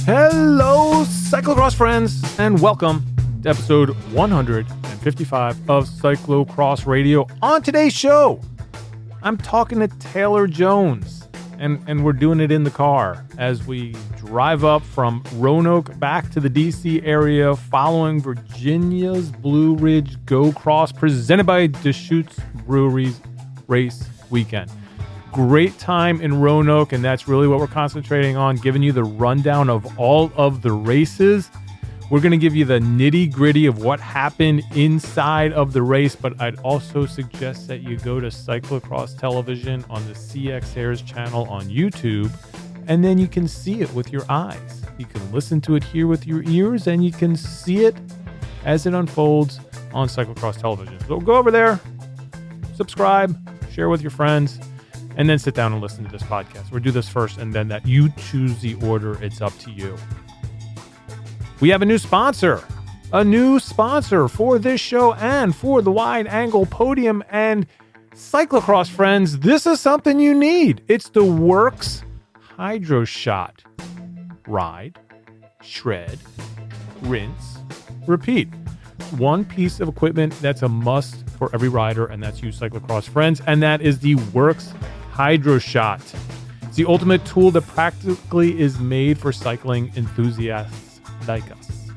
Hello, Cyclocross friends, and welcome to episode 155 of Cyclocross Radio. On today's show, I'm talking to Taylor Jones, and we're doing it in the car as we drive up from Roanoke back to the DC area following Virginia's Blue Ridge Go Cross presented by Deschutes Brewery's race weekend. Great time in Roanoke, and that's really what we're concentrating on, giving you the rundown of all of the races. We're going to give you the nitty-gritty of what happened inside of the race, but I'd also suggest that you go to Cyclocross Television on the CX Hairs channel on YouTube, and then you can see it with your eyes. You can listen to it here with your ears, and you can see it as it unfolds on Cyclocross Television. So go over there, subscribe, share with your friends, and then sit down and listen to this podcast. We'll do this first, and then that you choose the order. It's up to you. We have a new sponsor for this show and for the Wide Angle Podium. And Cyclocross friends, this is something you need. It's the Works Hydro Shot. Ride, shred, rinse, repeat. One piece of equipment that's a must for every rider, and that's you, Cyclocross friends, and that is the Works Hydro Shot. It's the ultimate tool that practically is made for cycling enthusiasts like us.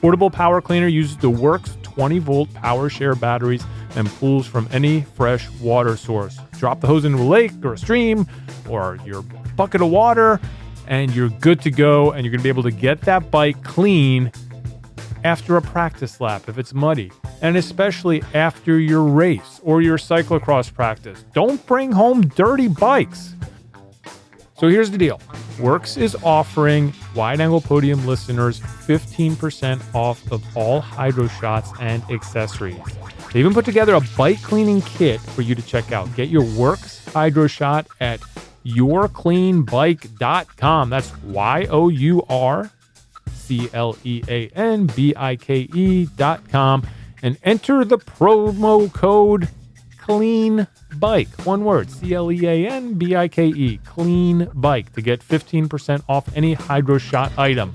Portable power cleaner uses the Works 20-volt power share batteries and pulls from any fresh water source. Drop the hose into a lake or a stream or your bucket of water, and you're good to go, and you're going to be able to get that bike clean after a practice lap if it's muddy, and especially after your race or your cyclocross practice. Don't bring home dirty bikes. So here's the deal. Works is offering Wide Angle Podium listeners 15% off of all hydro shots and accessories. They even put together a bike cleaning kit for you to check out. Get your Works Hydro Shot at yourcleanbike.com. That's yourcleanbike.com, and enter the promo code CLEANBIKE. One word, CLEANBIKE, Clean Bike, to get 15% off any Hydro Shot item.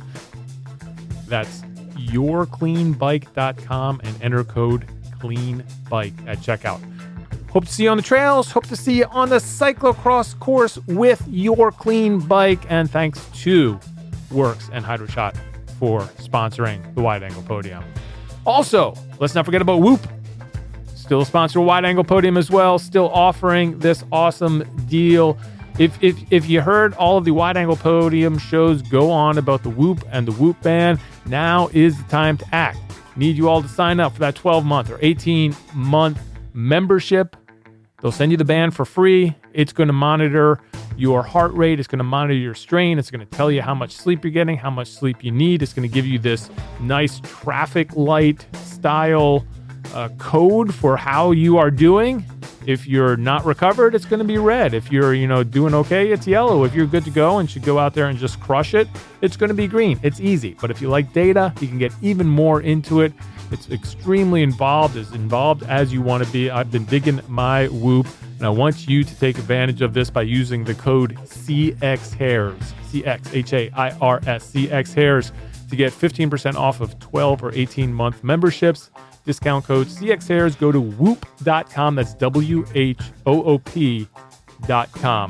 That's yourcleanbike.com and enter code CLEANBIKE at checkout. Hope to see you on the trails. Hope to see you on the cyclocross course with your clean bike. And thanks to Works and Hydro Shot for sponsoring the Wide Angle Podium. Also, let's not forget about Whoop. Still a sponsor of Wide Angle Podium as well. Still offering this awesome deal. If you heard all of the Wide Angle Podium shows go on about the Whoop and the Whoop band, now is the time to act. Need you all to sign up for that 12-month or 18-month membership. They'll send you the band for free. It's going to monitor your heart rate. It's going to monitor your strain. It's going to tell you how much sleep you're getting, how much sleep you need. It's going to give you this nice traffic light style code for how you are doing. If you're not recovered, it's going to be red. If you're, doing okay, it's yellow. If you're good to go and should go out there and just crush it, it's going to be green. It's easy. But if you like data, you can get even more into it. It's extremely involved, as involved as you want to be. I've been digging my Whoop, and I want you to take advantage of this by using the code CXHairs, CXHAIRS, CXHairs, to get 15% off of 12 or 18-month memberships. Discount code CXHairs. Go to whoop.com. That's WHOOP.com.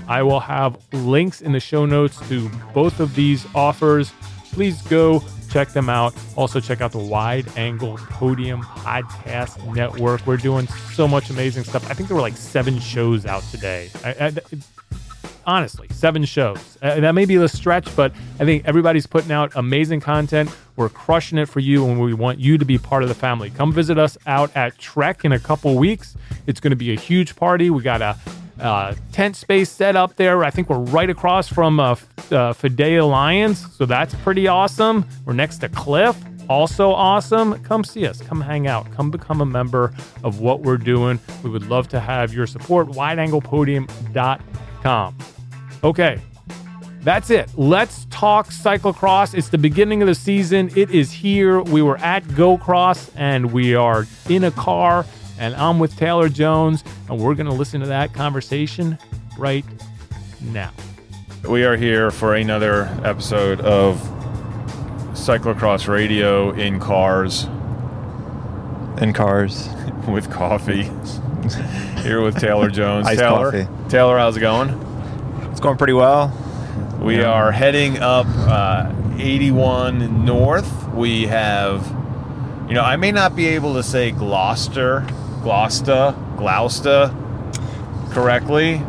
I will have links in the show notes to both of these offers. Please go check them out. Also, check out the Wide Angle Podium Podcast Network. We're doing so much amazing stuff. I think there were like 7 shows out today. Honestly, 7 shows. That may be a stretch, but I think everybody's putting out amazing content. We're crushing it for you, and we want you to be part of the family. Come visit us out at Trek in a couple weeks. It's going to be a huge party. We got a tent space set up there. I think we're right across from Fidea Lions, so that's pretty awesome. We're next to Cliff, also awesome. Come see us. Come hang out. Come become a member of what we're doing. We would love to have your support. WideAnglePodium.com. Okay, that's it. Let's talk cyclocross. It's the beginning of the season. It is here. We were at Go Cross, and we are in a car, and I'm with Taylor Jones, and we're going to listen to that conversation right now. We are here for another episode of Cyclocross Radio in cars. In cars. With coffee. Here with Taylor Jones. Iced coffee. Taylor, how's it going? It's going pretty well. We are heading up 81 North. We have, I may not be able to say Gloucester correctly,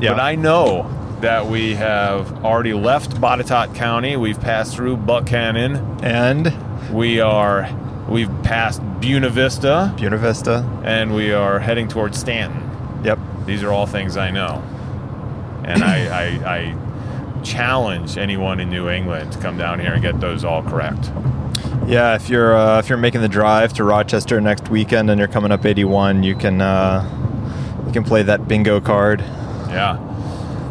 but I know that we have already left Botetourt County. We've passed through Buckhannon. And? We've passed Buena Vista. And we are heading towards Stanton. Yep. These are all things I know. And I challenge anyone in New England to come down here and get those all correct. Yeah, if you're making the drive to Rochester next weekend and you're coming up 81, you can play that bingo card. Yeah.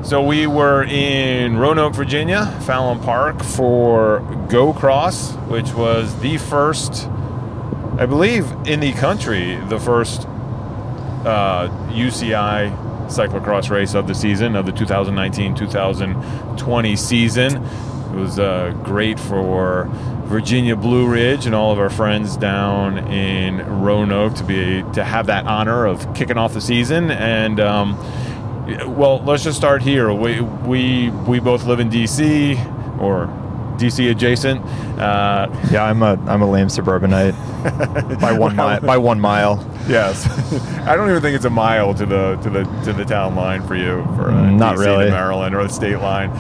So we were in Roanoke, Virginia, Fallon Park for Go Cross, which was the first, I believe, in the country, the first UCI cyclocross race of the season, of the 2019-2020 season. It was great for Virginia Blue Ridge and all of our friends down in Roanoke to have that honor of kicking off the season. And well, let's just start here. We both live in DC, or DC adjacent. Yeah, I'm a lame suburbanite by 1 mile. By 1 mile. Yes, I don't even think it's a mile to the town line for you, for not DC really to Maryland, or the state line.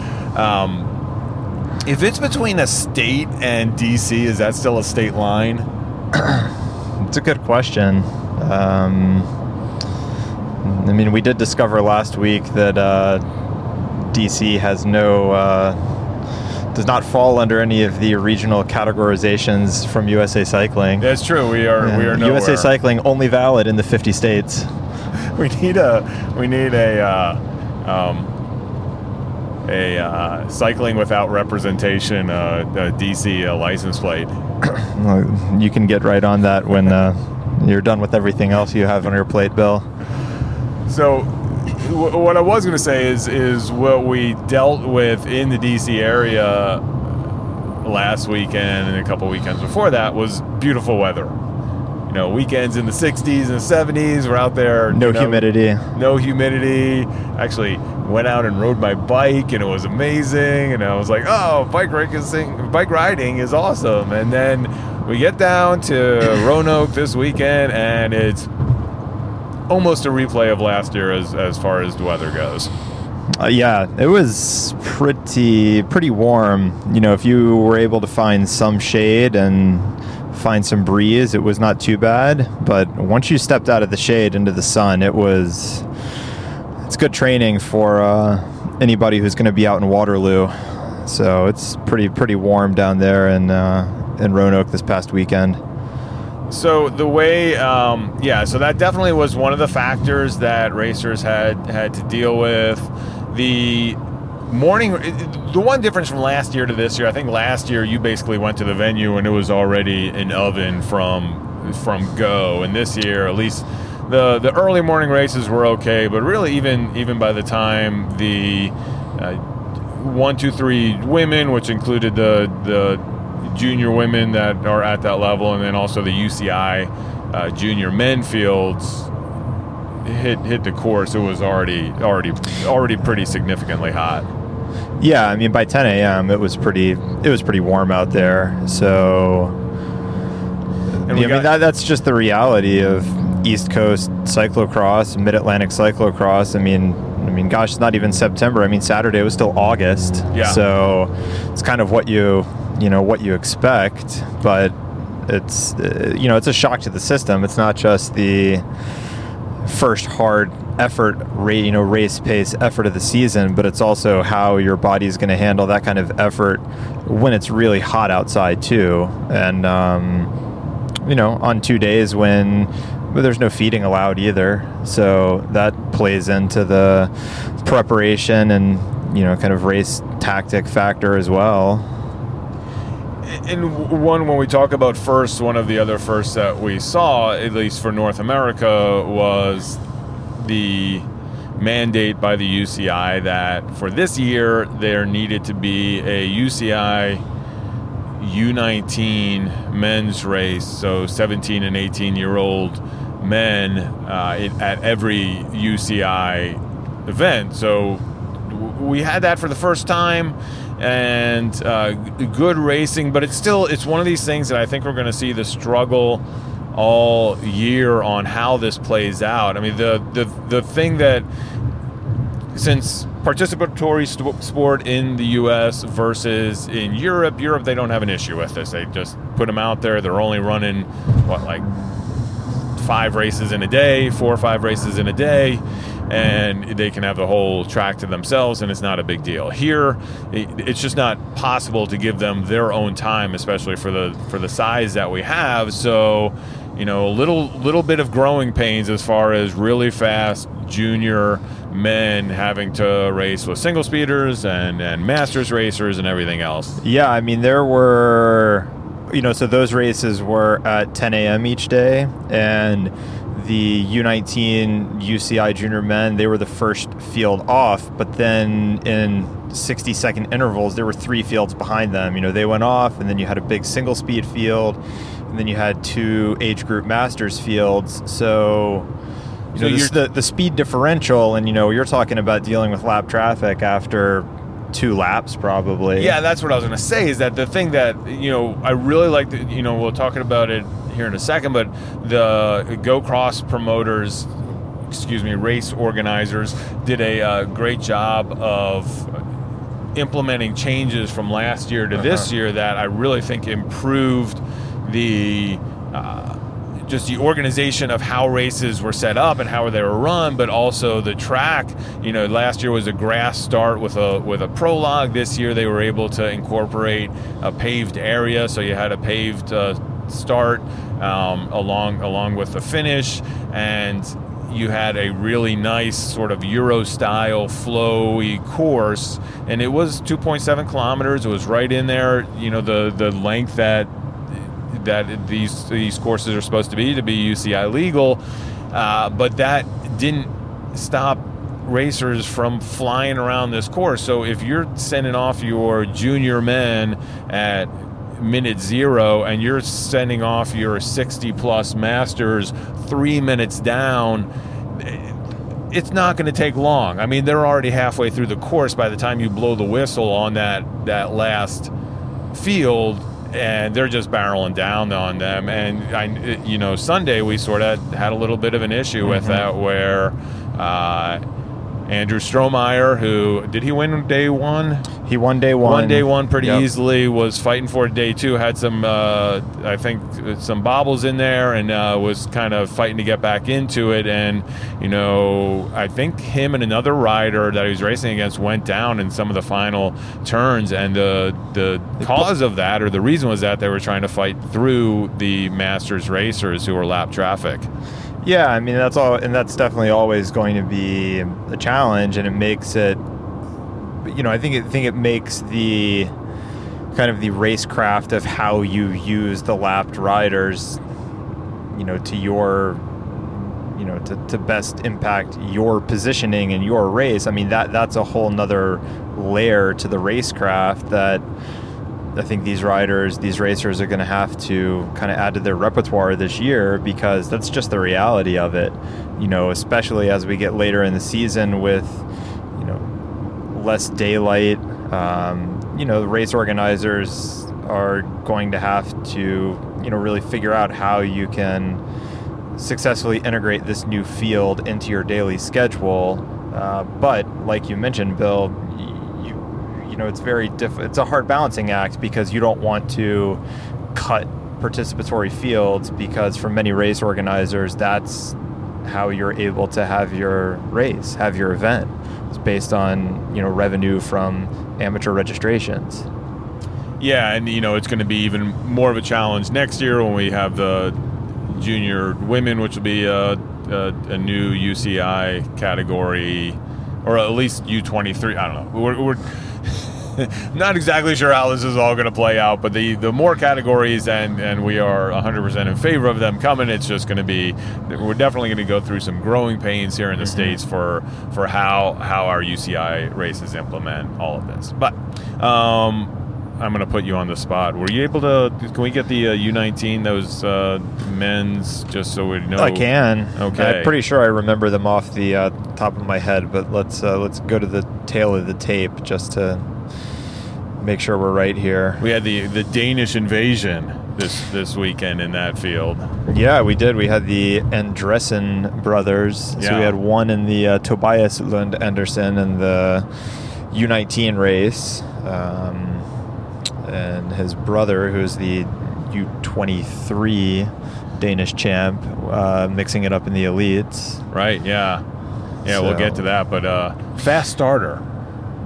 If it's between a state and DC, is that still a state line? It's a good question. I mean, we did discover last week that DC has does not fall under any of the regional categorizations from USA Cycling. That's true. We are nowhere. USA Cycling only valid in the 50 states. We need a cycling without representation DC license plate. You can get right on that when you're done with everything else you have on your plate, Bill. So what I was going to say is what we dealt with in the DC area last weekend and a couple weekends before that was beautiful weather. Weekends in the 60s and 70s. We're out there. No humidity. Actually went out and rode my bike, and it was amazing. And I was like, oh, bike riding is awesome. And then we get down to Roanoke this weekend, and it's almost a replay of last year as far as the weather goes. Yeah, it was pretty warm. If you were able to find some shade and find some breeze, it was not too bad. But once you stepped out of the shade into the sun, it's good training for anybody who's going to be out in Waterloo. So it's pretty warm down there in Roanoke this past weekend. So the way, so that definitely was one of the factors that racers had to deal with. The one difference from last year to this year, I think last year you basically went to the venue and it was already an oven from go. And this year, at least the early morning races were okay, but really even by the time the 1, 2, 3 women, which included the junior women that are at that level, and then also the UCI junior men fields hit the course, it was already pretty significantly hot. Yeah, I mean by 10 a.m. it was pretty warm out there. So that's just the reality of East Coast cyclocross, Mid-Atlantic cyclocross. I mean, gosh, it's not even September. I mean, Saturday was still August. Yeah. So it's kind of what you expect, but it's it's a shock to the system. It's not just the first hard effort, race pace effort of the season, but it's also how your body's going to handle that kind of effort when it's really hot outside too. And on 2 days when there's no feeding allowed either, so that plays into the preparation and kind of race tactic factor as well. And when we talk about first, one of the other firsts that we saw, at least for North America, was the mandate by the UCI that for this year there needed to be a UCI U19 men's race, so 17 and 18-year-old men at every UCI event. So we had that for the first time, and good racing, but it's one of these things that I think we're going to see the struggle all year on how this plays out. I mean, the thing that, since participatory sport in the U.S. versus in Europe, they don't have an issue with this. They just put them out there. They're only running, 4 or 5 races in a day, and they can have the whole track to themselves, and it's not a big deal. Here, it's just not possible to give them their own time, especially for the size that we have. So, a little bit of growing pains as far as really fast junior men having to race with single speeders and masters racers and everything else. Yeah, I mean, there were, so those races were at 10 a.m. each day, and the U19 UCI junior men, they were the first field off, but then in 60-second intervals, there were 3 fields behind them. They went off, and then you had a big single speed field, and then you had 2 age group masters fields. So the speed differential, and you're talking about dealing with lap traffic after 2 laps probably. Yeah, that's what I was going to say, is that the thing that I really like, we'll talk about it here in a second, but the Go Cross promoters, race organizers did a great job of implementing changes from last year to this year that I really think improved the just the organization of how races were set up and how they were run, but also the track. Last year was a grass start with a prologue. This year they were able to incorporate a paved area, so you had a paved start along with the finish, and you had a really nice sort of Euro-style flowy course, and it was 2.7 kilometers. It was right in there, the length that these courses are supposed to be UCI legal, but that didn't stop racers from flying around this course. So if you're sending off your junior men at minute 0 and you're sending off your 60-plus masters 3 minutes down, it's not going to take long. I mean, they're already halfway through the course by the time you blow the whistle on that last field, and they're just barreling down on them. And Sunday we sort of had a little bit of an issue with that, where Andrew Strohmeyer, who did he win day 1? He won day 1. Won day 1 pretty easily. Was fighting for day 2. Had some, I think, some bobbles in there, and was kind of fighting to get back into it. And I think him and another rider that he was racing against went down in some of the final turns. And the cause of that, or the reason, was that they were trying to fight through the Masters racers who were lap traffic. Yeah, I mean, that's all, and that's definitely always going to be a challenge, and it makes it, I think it makes the kind of the racecraft of how you use the lapped riders, to your, to best impact your positioning in your race. I mean, that's a whole nother layer to the racecraft that I think these racers are going to have to kind of add to their repertoire this year, because that's just the reality of it, especially as we get later in the season with, less daylight. The race organizers are going to have to, really figure out how you can successfully integrate this new field into your daily schedule. But like you mentioned, Bill, it's very it's a hard balancing act, because you don't want to cut participatory fields, because for many race organizers, that's how you're able to have your race, have your event. It's based on, revenue from amateur registrations. Yeah, and it's going to be even more of a challenge next year when we have the junior women, which will be a new UCI category, or at least U23. I don't know. We're not exactly sure how this is all going to play out, but the more categories, and we are 100% in favor of them coming, it's just going to be, we're definitely going to go through some growing pains here in the States for how our UCI races implement all of this. But I'm going to put you on the spot. Were you able to? Can we get the U19 those men's just so we know? I can. Okay. I'm pretty sure I remember them off the top of my head, but let's go to the tail of the tape just to make sure we're right here. We had the Danish Invasion this weekend in that field. Yeah, we did. We had the Andresen brothers. Yeah. So we had one in the Tobias Lund Andersen in the U19 race, and his brother, who's the U23 Danish champ, mixing it up in the elites. Right, yeah. Yeah, we'll get to that, but fast starter.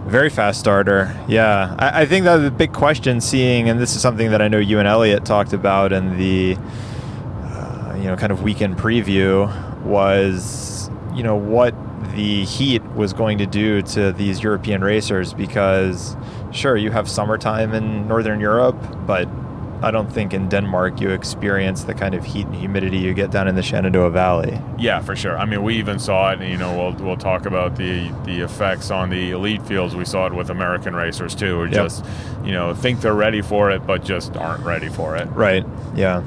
Very fast starter, yeah. I think that the big question seeing, and this is something that I know you and Elliot talked about in the kind of weekend preview, was what the heat was going to do to these European racers, because sure, you have summertime in Northern Europe, but I don't think in Denmark you experience the kind of heat and humidity you get down in the Shenandoah Valley. Yeah, for sure. I mean, we even saw it, and, we'll talk about the effects on the elite fields. We saw it with American racers, too, who just, think they're ready for it, but just aren't ready for it. Right, yeah.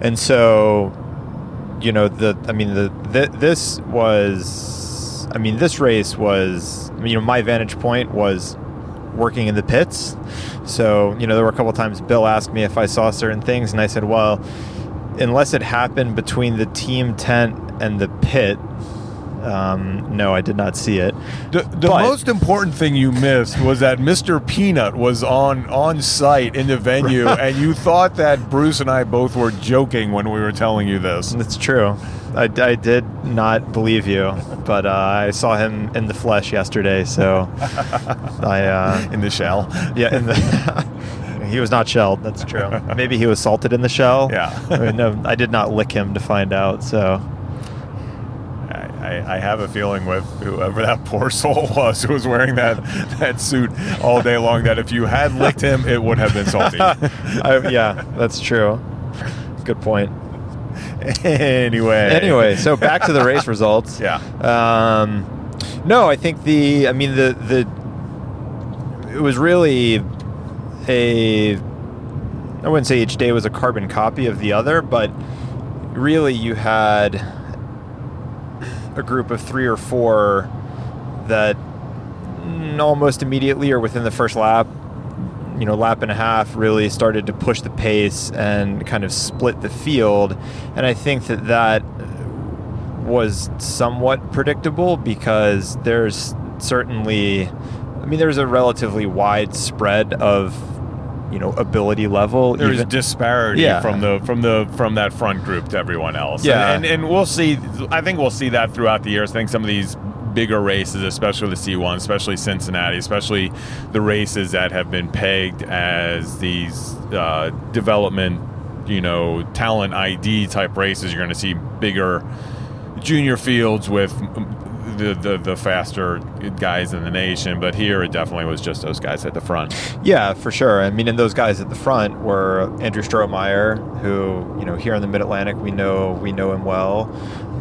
And so, this race was, my vantage point was working in the pits. So, there were a couple of times Bill asked me if I saw certain things, and I said, well, unless it happened between the team tent and the pit, no, I did not see it. The most important thing you missed was that Mr. Peanut was on site in the venue, and you thought that Bruce and I both were joking when we were telling you this. That's true. I did not believe you, but I saw him in the flesh yesterday, so in the shell. Yeah, he was not shelled. That's true. Maybe he was salted in the shell. Yeah. No, I did not lick him to find out. So I have a feeling with whoever that poor soul was who was wearing that suit all day long, that if you had licked him, it would have been salty. Yeah, that's true. Good point. Anyway, so back to the race results. Yeah. No, I think it was really I wouldn't say each day was a carbon copy of the other, but really you had a group of 3 or 4 that almost immediately or within the first lap, lap and a half, really started to push the pace and kind of split the field. And I think that was somewhat predictable, because there's certainly, there's a relatively wide spread of ability level. There's disparity from that front group to everyone else. Yeah. And we'll see. I think we'll see that throughout the years. I think some of these bigger races, especially the C1, especially Cincinnati, especially the races that have been pegged as these development, talent ID type races, you're going to see bigger junior fields with the faster guys in the nation. But here it definitely was just those guys at the front. Yeah, for sure. And those guys at the front were Andrew Strohmeyer, who, here in the Mid-Atlantic, we know him well.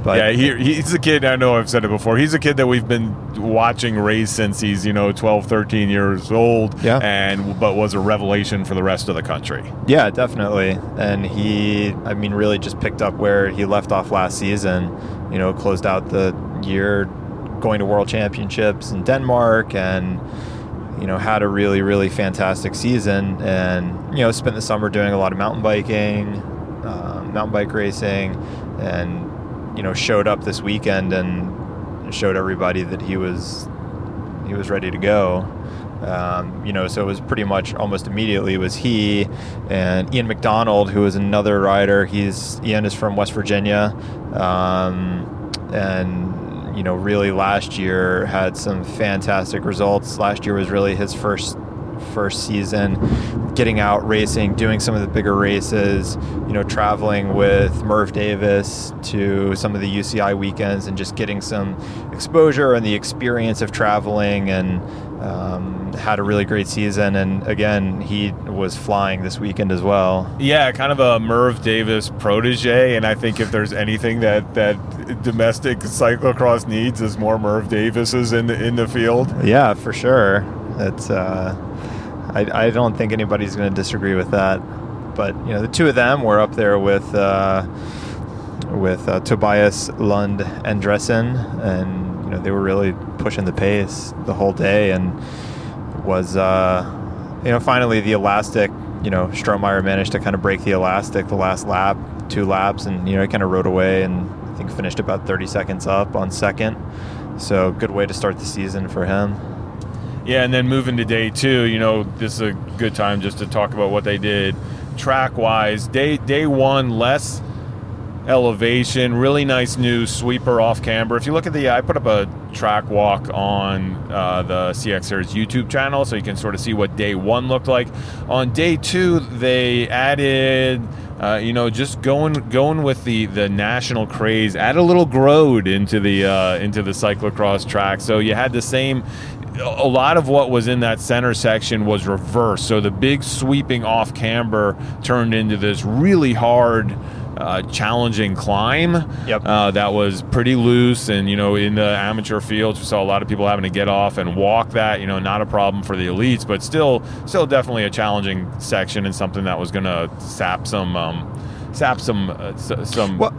But yeah, he's a kid, I know I've said it before, he's a kid that we've been watching race since he's, 12, 13 years old, but was a revelation for the rest of the country. Yeah, definitely. And he, really just picked up where he left off last season, closed out the year going to World Championships in Denmark, and, had a really, really fantastic season, and, spent the summer doing a lot of mountain bike racing, and, showed up this weekend and showed everybody that he was ready to go. So it was pretty much almost immediately was he and Ian McDonald, who is another rider. Ian is from West Virginia, and really last year had some fantastic results. Last year was really his first season getting out racing, doing some of the bigger races, traveling with Merv Davis to some of the UCI weekends and just getting some exposure and the experience of traveling, and had a really great season. And again, he was flying this weekend as well. Yeah, kind of a Merv Davis protege, and I think if there's anything that domestic cyclocross needs is more Merv Davises in the field. Yeah, for sure. That's I don't think anybody's going to disagree with that. But the two of them were up there with Tobias Lund Andresen, and they were really pushing the pace the whole day, and was finally the elastic. Strohmeyer managed to kind of break the elastic the last lap, 2 laps, and he kind of rode away, and I think finished about 30 seconds up on second. So good way to start the season for him. Yeah, and then moving to day 2, this is a good time just to talk about what they did track-wise. Day 1, less elevation, really nice new sweeper off camber. If you look at I put up a track walk on the CX Series YouTube channel, so you can sort of see what day 1 looked like. On day 2, they added, just going with the national craze, add a little grode into the cyclocross track. So you had the same. A lot of what was in that center section was reversed. So the big sweeping off camber turned into this really hard, challenging climb. Yep. That was pretty loose, and in the amateur fields we saw a lot of people having to get off and walk that. Not a problem for the elites, but still definitely a challenging section, and something that was going to sap some well,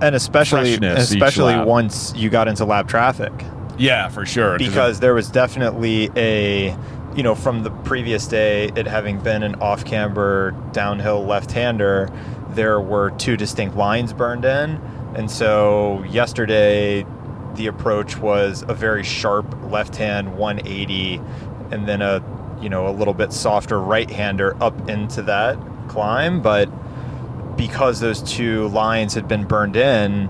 and especially once you got into lap traffic. Yeah, for sure. Because there was definitely from the previous day, it having been an off-camber downhill left-hander, there were 2 distinct lines burned in. And so yesterday, the approach was a very sharp left-hand 180, and then a little bit softer right-hander up into that climb. But because those 2 lines had been burned in,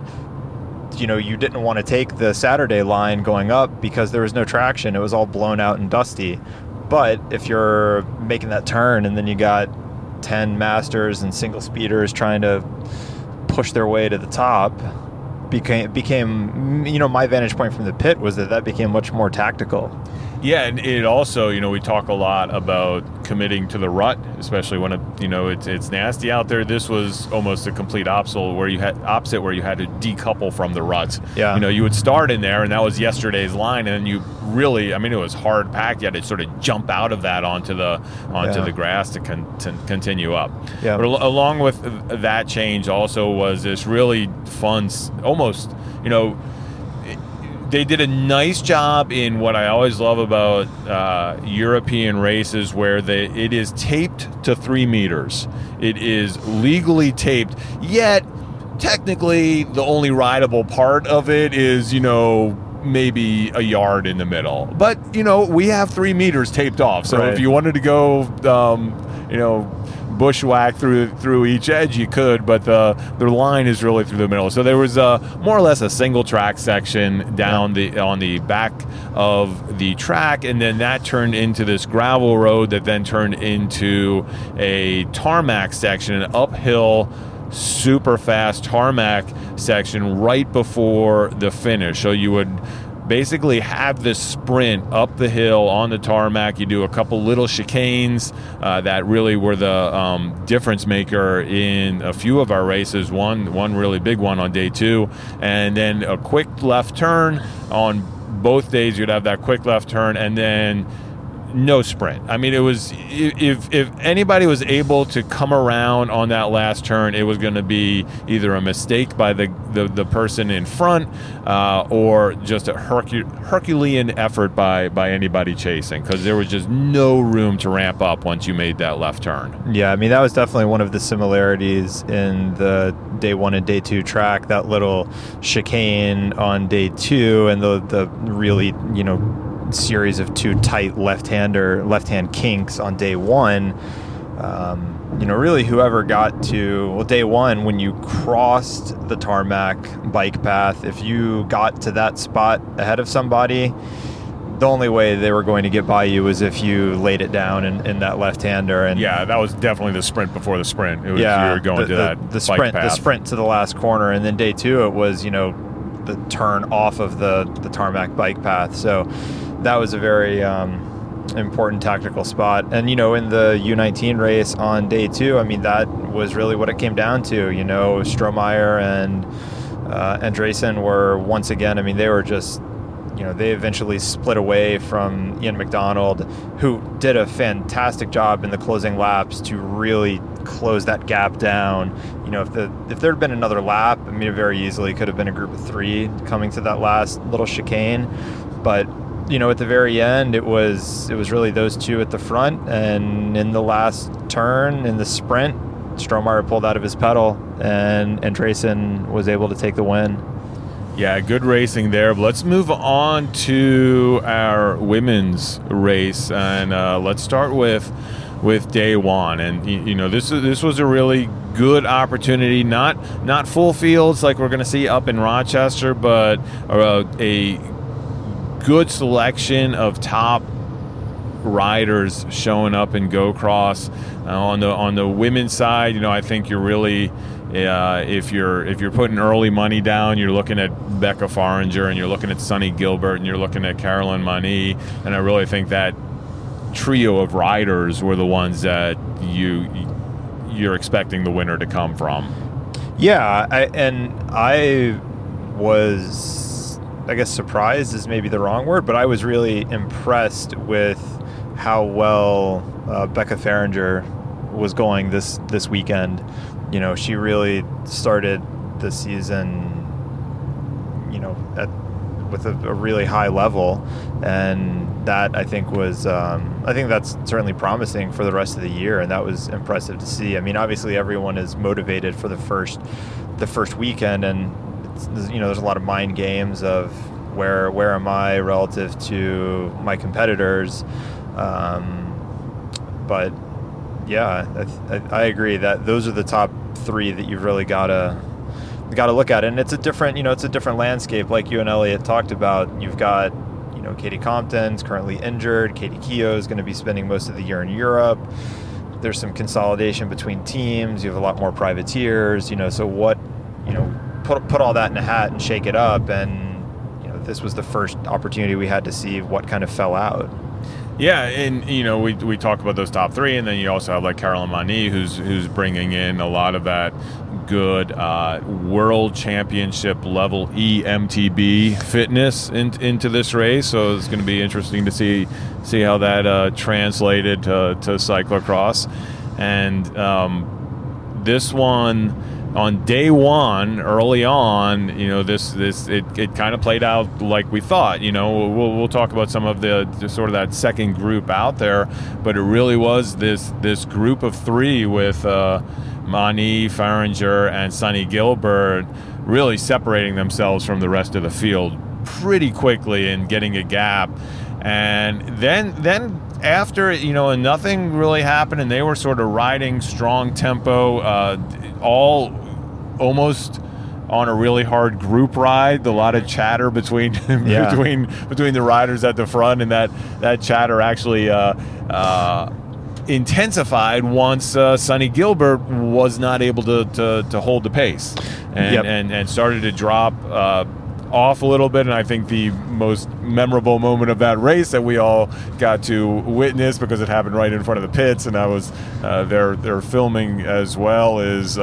you didn't want to take the Saturday line going up because there was no traction. It was all blown out and dusty. But if you're making that turn and then you got 10 masters and single speeders trying to push their way to the top, became my vantage point from the pit was that became much more tactical. Yeah, and it also, we talk a lot about committing to the rut, especially when it's nasty out there. This was almost a complete opposite where you had to decouple from the rut. Yeah. You would start in there, and that was yesterday's line, and you really, it was hard packed. You had to sort of jump out of that onto the grass to continue up. Yeah. But along with that change also was this really fun, almost, they did a nice job in what I always love about European races, where it is taped to 3 meters. It is legally taped, yet technically the only rideable part of it is, maybe a yard in the middle. But, we have 3 meters taped off. So if you wanted to go, bushwhack through each edge, you could, but the line is really through the middle. So there was more or less a single track section on the back of the track, and then that turned into this gravel road that then turned into a tarmac section, an uphill super fast tarmac section right before the finish. So you would basically have this sprint up the hill on the tarmac. You do a couple little chicanes that really were the difference maker in a few of our races. One really big one on day 2, and then a quick left turn on both days. You'd have that quick left turn, and then no sprint. It was, if anybody was able to come around on that last turn, it was going to be either a mistake by the person in front or just a Herculean effort by anybody chasing, because there was just no room to ramp up once you made that left turn. Yeah, that was definitely one of the similarities in the day 1 and day 2 track, that little chicane on day 2 and the really, series of 2 tight left-hand kinks on day 1. Really whoever got to day 1, when you crossed the tarmac bike path, if you got to that spot ahead of somebody, the only way they were going to get by you was if you laid it down in that left-hander. And yeah, that was definitely the sprint before the sprint. It was, you were going to that the sprint, bike path. The sprint to the last corner. And then day 2, it was the turn off of the tarmac bike path. So that was a very important tactical spot. And, in the U19 race on day 2, that was really what it came down to. Strohmeyer and Andresen were once again, they were just they eventually split away from Ian McDonald, who did a fantastic job in the closing laps to really close that gap down. If there had been another lap, I mean, it very easily could have been a group of 3 coming to that last little chicane. But, at the very end, it was really those 2 at the front. And in the last turn, in the sprint, Strohmeyer pulled out of his pedal, and Andresen was able to take the win. Yeah, good racing there. But let's move on to our women's race, and let's start with day 1. And this was a really good opportunity. Not full fields like we're going to see up in Rochester, but a good selection of top riders showing up in Go Cross. On the women's side, I think you're really if you're putting early money down, you're looking at Becca Fahringer, and you're looking at Sunny Gilbert, and you're looking at Carolyn Mani, and I really think that trio of riders were the ones that you're expecting the winner to come from. Yeah, I was, I guess surprised is maybe the wrong word, but I was really impressed with how well Becca Fahringer was going this weekend. She really started the season, with a really high level, and that I think was I think that's certainly promising for the rest of the year, and that was impressive to see. I mean, obviously everyone is motivated for the first weekend, and there's a lot of mind games of where am I relative to my competitors, but yeah, I agree that those are the top 3 that you've really got to look at, and it's a different landscape, like you and Elliot talked about. You've got Katie Compton's currently injured. Katie Keogh is going to be spending most of the year in Europe. There's some consolidation between teams. You have a lot more privateers. So what put all that in a hat and shake it up, and this was the first opportunity we had to see what kind of fell out. Yeah, and we talk about those top 3, and then you also have like Carolyn Mani, who's bringing in a lot of that good world championship level EMTB fitness into this race. So it's going to be interesting to see how that translated to cyclocross. And this one, on day 1, early on, it kind of played out like we thought. We'll talk about some of the sort of that second group out there, but it really was this group of 3 with Mani, Fahringer, and Sunny Gilbert really separating themselves from the rest of the field pretty quickly and getting a gap. And then after, and nothing really happened, and they were sort of riding strong tempo, all almost on a really hard group ride. A lot of chatter between between the riders at the front, and that chatter actually intensified once Sunny Gilbert was not able to hold the pace, and started to drop off a little bit. And I think the most memorable moment of that race that we all got to witness, because it happened right in front of the pits, and I was they're filming as well, is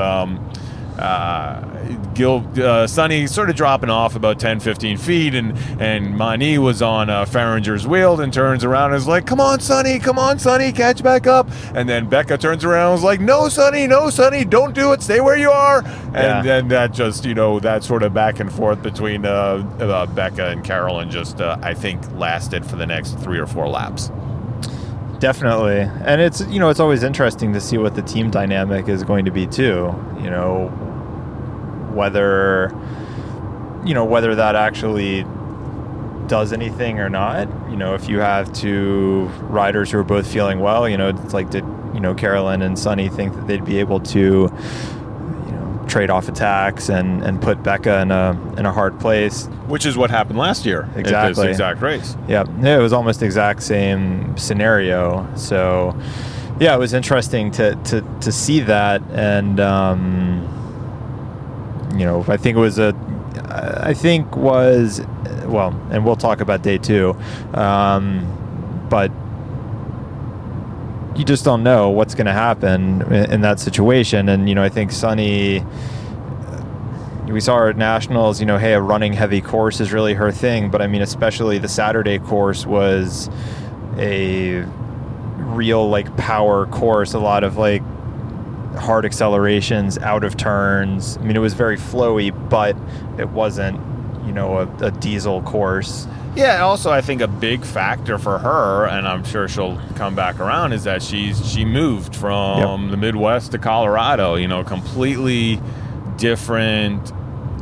Sunny sort of dropping off about 10-15 feet, and Mani was on Fahringer's wheel and turns around and is like, come on Sunny, catch back up. And then Becca turns around and was like, no Sunny, don't do it, stay where you are. And then that just, that sort of back and forth between Becca and Carolyn just I think lasted for the next 3 or 4 laps. Definitely. And it's it's always interesting to see what the team dynamic is going to be too. Whether that actually does anything or not. If you have 2 riders who are both feeling well, it's like, did Carolyn and Sunny think that they'd be able to trade off attacks and put Becca in a hard place, which is what happened last year. Exactly. At this exact race. Yeah, it was almost the exact same scenario. So yeah, it was interesting to see that. And I think and we'll talk about day 2, but you just don't know what's going to happen in that situation. And I think Sunny, we saw her at nationals. Hey, a running heavy course is really her thing. But I mean, especially the Saturday course was a real like power course. A lot of like hard accelerations, out of turns. I mean, it was very flowy, but it wasn't, a diesel course. Yeah, also I think a big factor for her, and I'm sure she'll come back around, is that she moved from the Midwest to Colorado. Completely different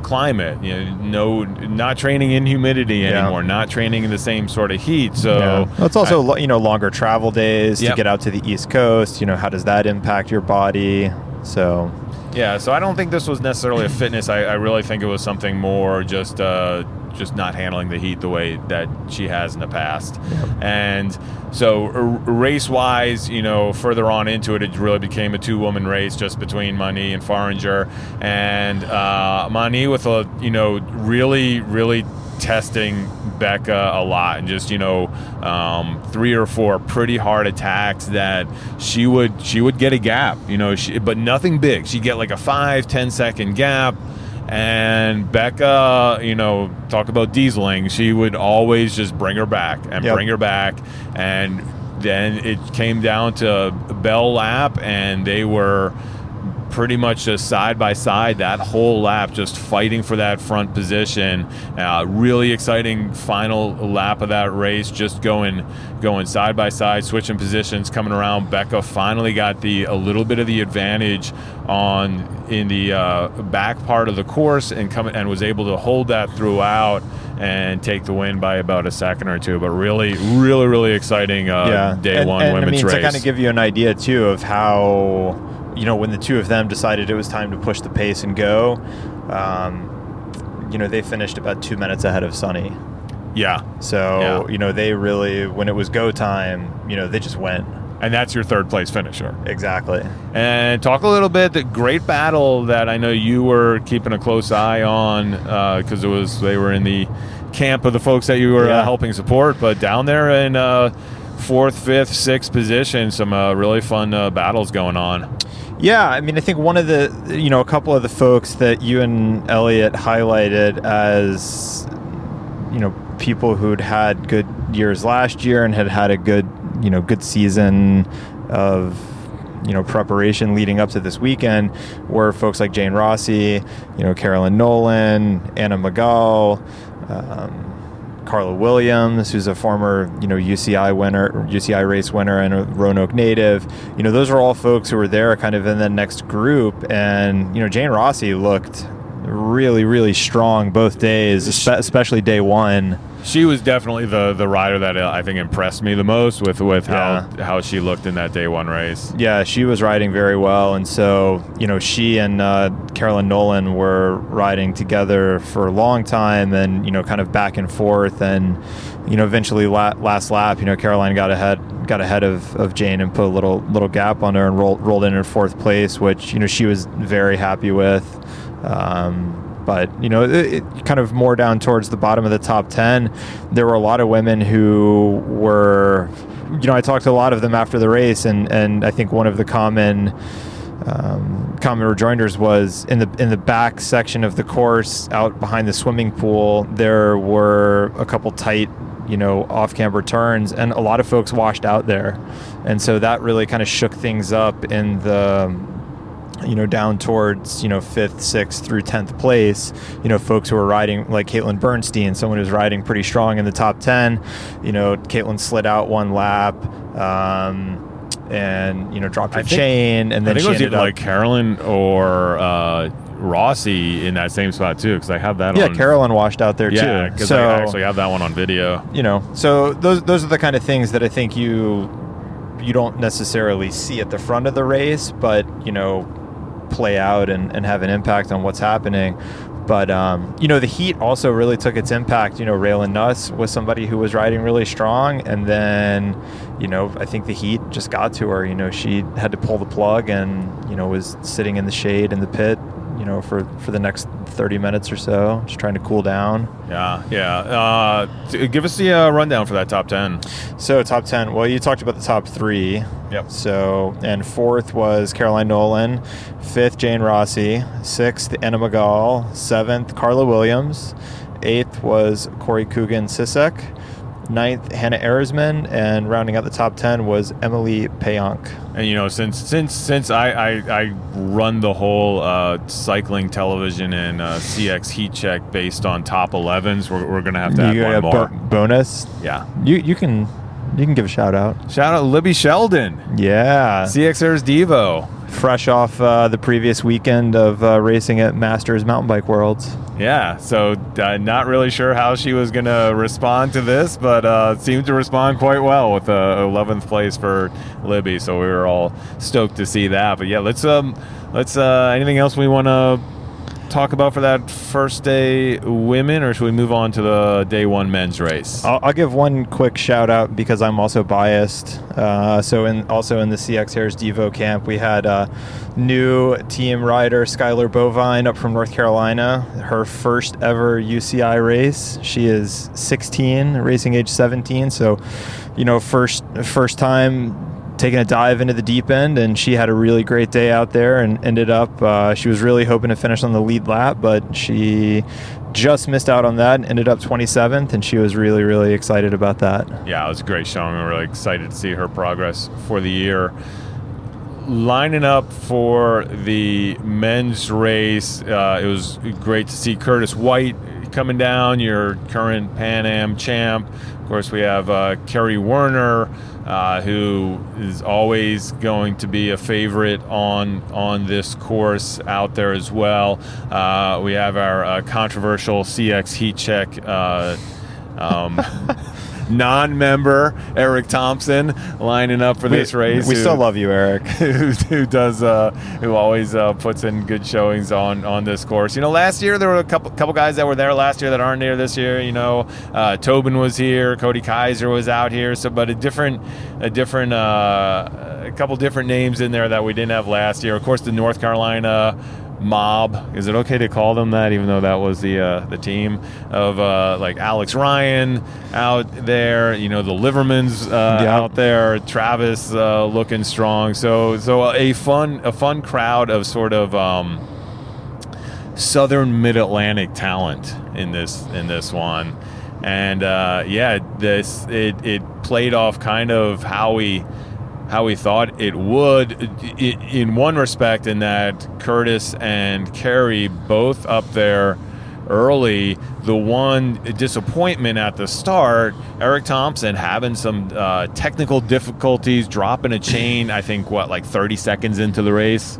climate. Not training in humidity anymore. Not training in the same sort of heat. So well, it's also longer travel days to get out to the East Coast. How does that impact your body? So so I don't think this was necessarily a fitness. I really think it was something more just not handling the heat the way that she has in the past. And so race-wise, further on into it, it really became a two-woman race just between Mani and Faringer. And Mani with a, really, really testing Becca a lot, and just 3 or 4 pretty hard attacks that she would get a gap, but nothing big. She'd get like a 5-10 second gap. And Becca, talk about dieseling, she would always just bring her back and bring her back. And then it came down to bell lap, and they were pretty much just side by side that whole lap, just fighting for that front position. Really exciting final lap of that race, just going side by side, switching positions, coming around. Becca finally got a little bit of the advantage in the back part of the course, and was able to hold that throughout and take the win by about a second or two. But really, really, really exciting day one women's race. To kind of give you an idea too of how, when the two of them decided it was time to push the pace and go, they finished about 2 minutes ahead of Sunny. Yeah. So, they really, when it was go time, they just went. And that's your third place finisher. Exactly. And talk a little bit, the great battle that I know you were keeping a close eye on, because they were in the camp of the folks that you were helping support, but down there in 4th, 5th, 6th position, some really fun battles going on. Yeah, I mean, I think one of the, a couple of the folks that you and Elliot highlighted as, people who'd had good years last year and had a good season of, preparation leading up to this weekend were folks like Jane Rossi, Carolyn Nolan, Anna McGall, Carla Williams, who's a former, UCI race winner and a Roanoke native. Those are all folks who were there kind of in the next group. And, Jane Rossi looked really, really strong both days, especially day one. She was definitely the rider that I think impressed me the most with how she looked in that day one race. Yeah, she was riding very well. And so, she and Carolyn Nolan were riding together for a long time and, kind of back and forth. And, eventually last lap, Caroline got ahead of Jane and put a little gap on her and rolled in 4th place, which, she was very happy with. But, it kind of more down towards the bottom of the top 10, there were a lot of women who were, I talked to a lot of them after the race, and I think one of the common rejoinders was in the back section of the course, out behind the swimming pool, there were a couple tight, off-camber turns, and a lot of folks washed out there. And so that really kind of shook things up in the down towards, 5th, 6th through 10th place, folks who were riding like Caitlin Bernstein, someone who's riding pretty strong in the top 10. Caitlin slid out one lap, and dropped her chain. And then I think she it was ended either up like Carolyn or Rossi in that same spot too, because I have that on. Yeah, Carolyn washed out there too. Yeah, because I actually have that one on video. So those are the kind of things that I think you don't necessarily see at the front of the race, but, play out and have an impact on what's happening. But the heat also really took its impact. Raylan Nuss was somebody who was riding really strong, and then I think the heat just got to her. She had to pull the plug and was sitting in the shade in the pit for the next 30 minutes or so, just trying to cool down. Yeah. Give us the rundown for that top 10. So top 10. Well, you talked about the top 3. Yep. So, and 4th was Caroline Nolan, 5th Jane Rossi, 6th Anna Magal, 7th Carla Williams, 8th was Corey Coogan-Sisek, 9th Hannah Erisman, and rounding out the top 10 was Emily Payonk. And since I run the whole cycling television and CX Heat Check based on top 11s, we're gonna have to add one more bonus. Yeah, you can give a shout out. Shout out Libby Sheldon. Yeah, CXR's Devo. Fresh off the previous weekend of racing at Masters Mountain Bike Worlds. Yeah, so not really sure how she was going to respond to this, but seemed to respond quite well with 11th place for Libby. So we were all stoked to see that. But yeah, let's anything else we want to talk about for that first day women, or should we move on to the day 1 men's race? I'll give one quick shout out because I'm also biased. So in the CX Harris Devo camp, we had new team rider Skylar Bovine up from North Carolina, her first ever UCI race. She is 16, racing age 17. So, first time taking a dive into the deep end, and she had a really great day out there and ended up, she was really hoping to finish on the lead lap, but she just missed out on that and ended up 27th, and she was really, really excited about that. Yeah, it was a great showing. We're really excited to see her progress for the year. Lining up for the men's race, it was great to see Curtis White coming down, your current Pan Am champ. Of course, we have Kerry Werner, who is always going to be a favorite on this course out there as well. We have our controversial CX Heat Check non-member Eric Thompson lining up for this race. We still love you, Eric. who always puts in good showings on this course. Last year there were a couple guys that were there last year that aren't there this year. Tobin was here, Cody Kaiser was out here. So, but a couple different names in there that we didn't have last year. Of course, the North Carolina mob, is it okay to call them that, even though that was the team of like Alex Ryan out there, the Livermans out there, Travis looking strong, so a fun crowd of sort of southern mid-Atlantic talent in this one. And it played off kind of how we thought it would, in one respect, in that Curtis and Kerry both up there early. The one disappointment at the start, Eric Thompson having some technical difficulties, dropping a chain, I think, 30 seconds into the race.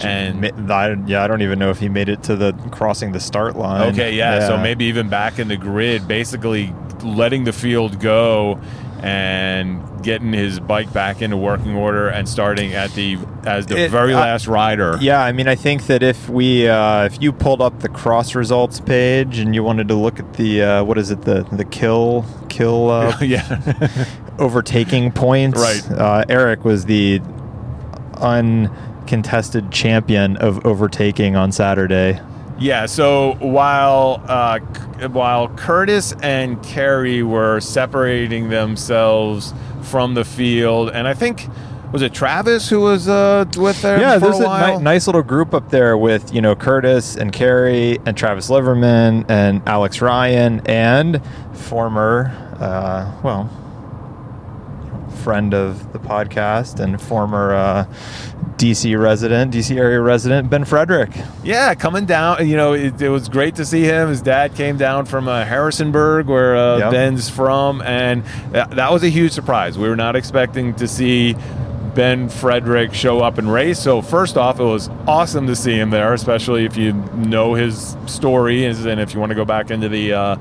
And I don't even know if he made it to the crossing the start line. Okay, yeah. So maybe even back in the grid, basically letting the field go and getting his bike back into working order and starting as the very last rider. Yeah, I mean, I think that if you pulled up the cross results page and you wanted to look at the the kill overtaking points, right? Eric was the uncontested champion of overtaking on Saturday. Yeah, so while Curtis and Kerry were separating themselves from the field, and I think, was it Travis who was with them for a while? There's a nice little group up there with, Curtis and Kerry and Travis Liverman and Alex Ryan and former, friend of the podcast and former DC area resident, Ben Frederick. Yeah, coming down, it was great to see him. His dad came down from Harrisonburg, where Ben's from, and that was a huge surprise. We were not expecting to see Ben Frederick show up and race. So first off, it was awesome to see him there, especially if you know his story and if you want to go back into the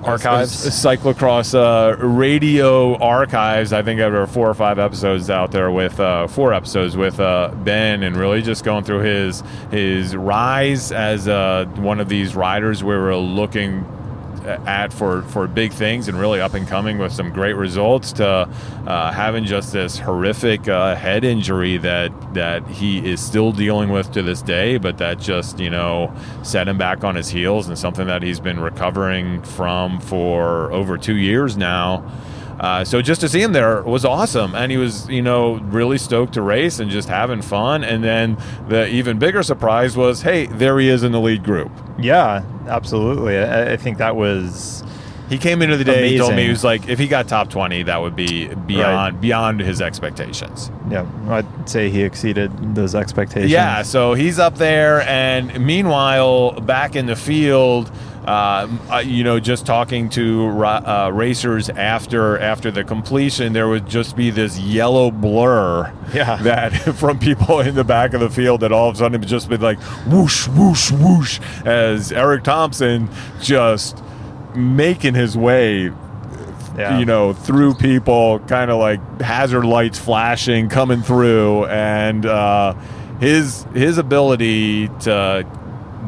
archives, Cyclocross radio archives. I think there were 4 or 5 episodes out there with 4 episodes with Ben, and really just going through his rise as one of these riders we were looking at for big things and really up and coming with some great results, to having just this horrific head injury that he is still dealing with to this day, but that just, set him back on his heels, and something that he's been recovering from for over 2 years now. So just to see him there was awesome, and he was, really stoked to race and just having fun. And then the even bigger surprise was, hey, there he is in the lead group. Yeah, absolutely. I think that was... He came into the day, amazing. He told me, he was like, if he got top 20, that would be beyond his expectations. Yeah, I'd say he exceeded those expectations. Yeah, so he's up there, and meanwhile, back in the field, just talking to racers after the completion, there would just be this yellow blur that from people in the back of the field, that all of a sudden it would just be like whoosh, whoosh, whoosh, as Eric Thompson just making his way through people, kind of like hazard lights flashing, coming through, and his ability to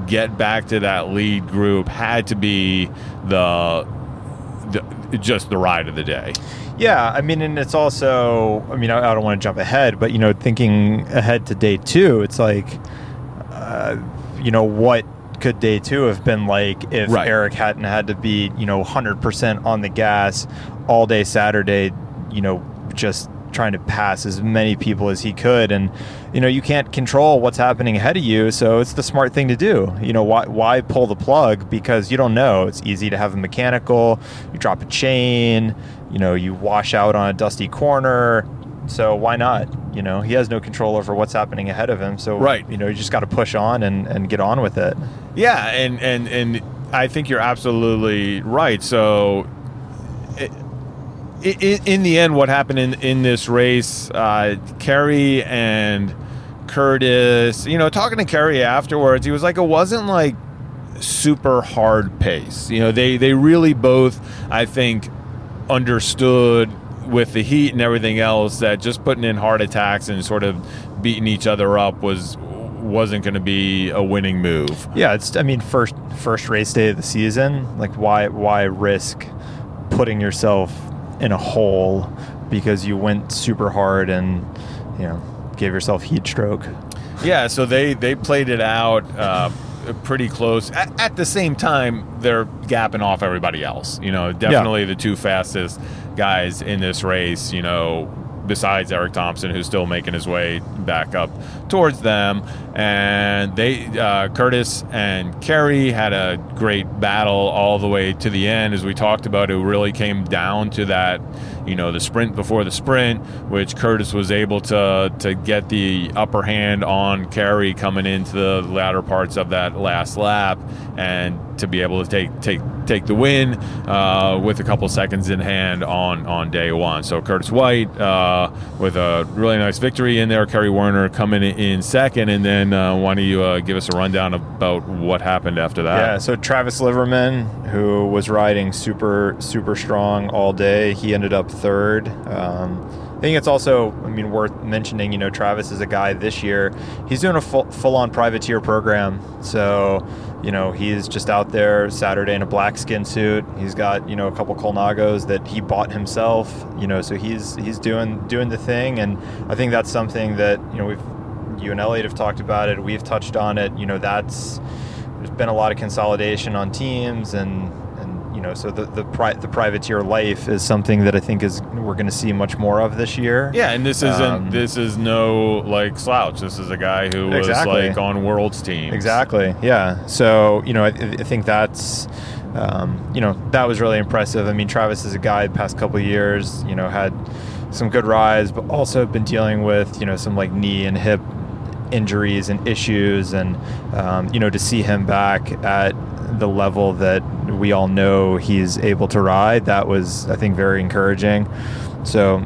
get back to that lead group had to be just the ride of the day. Yeah, I mean, and it's also, I don't want to jump ahead, but, thinking ahead to day 2, it's like, what could day 2 have been like if Eric hadn't had to be, 100% on the gas all day Saturday, just trying to pass as many people as he could. And, you can't control what's happening ahead of you, so it's the smart thing to do. Why pull the plug? Because you don't know. It's easy to have a mechanical, you drop a chain, you wash out on a dusty corner. So why not? He has no control over what's happening ahead of him. So, you just got to push on and get on with it. Yeah, and I think you're absolutely right. So in the end, what happened in this race, Kerry and Curtis, talking to Kerry afterwards, he was like, it wasn't like super hard pace. They really both, I think, understood with the heat and everything else that just putting in heart attacks and sort of beating each other up wasn't going to be a winning move. Yeah, it's first race day of the season. Like, why risk putting yourself in a hole because you went super hard and gave yourself heat stroke? Yeah, so they played it out pretty close. At the same time, they're gapping off everybody else. Definitely the two fastest guys in this race, besides Eric Thompson, who's still making his way back up towards them. And Curtis and Kerry had a great battle all the way to the end. As we talked about, it really came down to that, the sprint before the sprint, which Curtis was able to get the upper hand on Kerry coming into the latter parts of that last lap, and to be able to take the win with a couple seconds in hand on day 1. So Curtis White with a really nice victory in there. Kerry Werner coming in second, and then why don't you give us a rundown about what happened after that? Yeah, so Travis Liverman, who was riding super, super strong all day, he ended up third. I think it's also, worth mentioning, Travis is a guy this year, he's doing a full-on privateer program. So, he's just out there Saturday in a black skin suit. He's got, a couple Colnagos that he bought himself, so he's doing the thing. And I think that's something that, you and Elliot have talked about it. We've touched on it. There's been a lot of consolidation on teams, and so the privateer life is something that I think we're going to see much more of this year. Yeah, and this is no like slouch. This is a guy who was like on World's teams. Exactly. Yeah. So I think that's that was really impressive. Travis is a guy the past couple of years had some good rides, but also been dealing with some like knee and hip injuries and issues, and to see him back at the level that we all know he's able to ride, that was, I think, very encouraging. So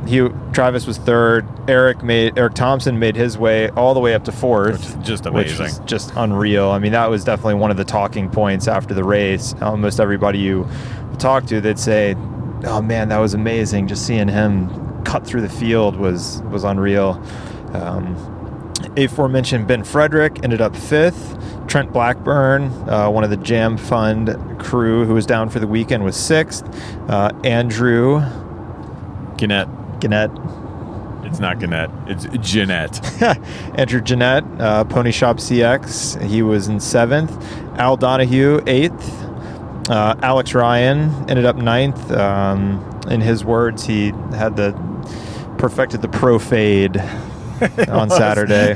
Travis was third. Eric Thompson made his way all the way up to fourth. Just amazing. Which was just unreal. That was definitely one of the talking points after the race. Almost everybody you talk to, they'd say, oh man, that was amazing. Just seeing him cut through the field was unreal. Aforementioned Ben Frederick ended up fifth. Trent Blackburn, one of the JamFun crew who was down for the weekend, was 6th. Andrew Gannett. It's not Gannett. It's Jeanette. Andrew Jeanette, Pony Shop CX. He was in 7th. Al Donahue, 8th. Alex Ryan ended up 9th. In his words, he had perfected the pro fade on Saturday.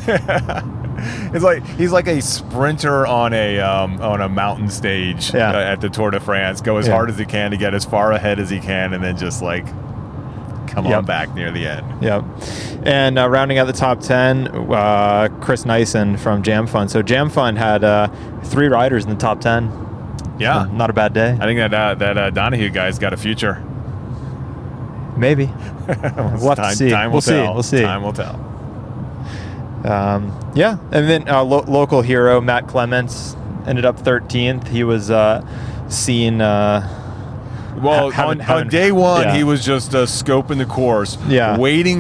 It's like he's like a sprinter on a mountain stage at the Tour de France. Go as hard as he can to get as far ahead as he can, and then just like come on back near the end. Yep. And rounding out the top 10, Chris Nyson from JamFun. So JamFun had 3 riders in the top 10. Yeah, not a bad day. I think that Donahue guy's got a future. Maybe. We'll have to see. Time will tell. We'll see. Time will tell. And then local hero Matt Clements ended up 13th. He was seen. On day one, he was just scoping the course, dialing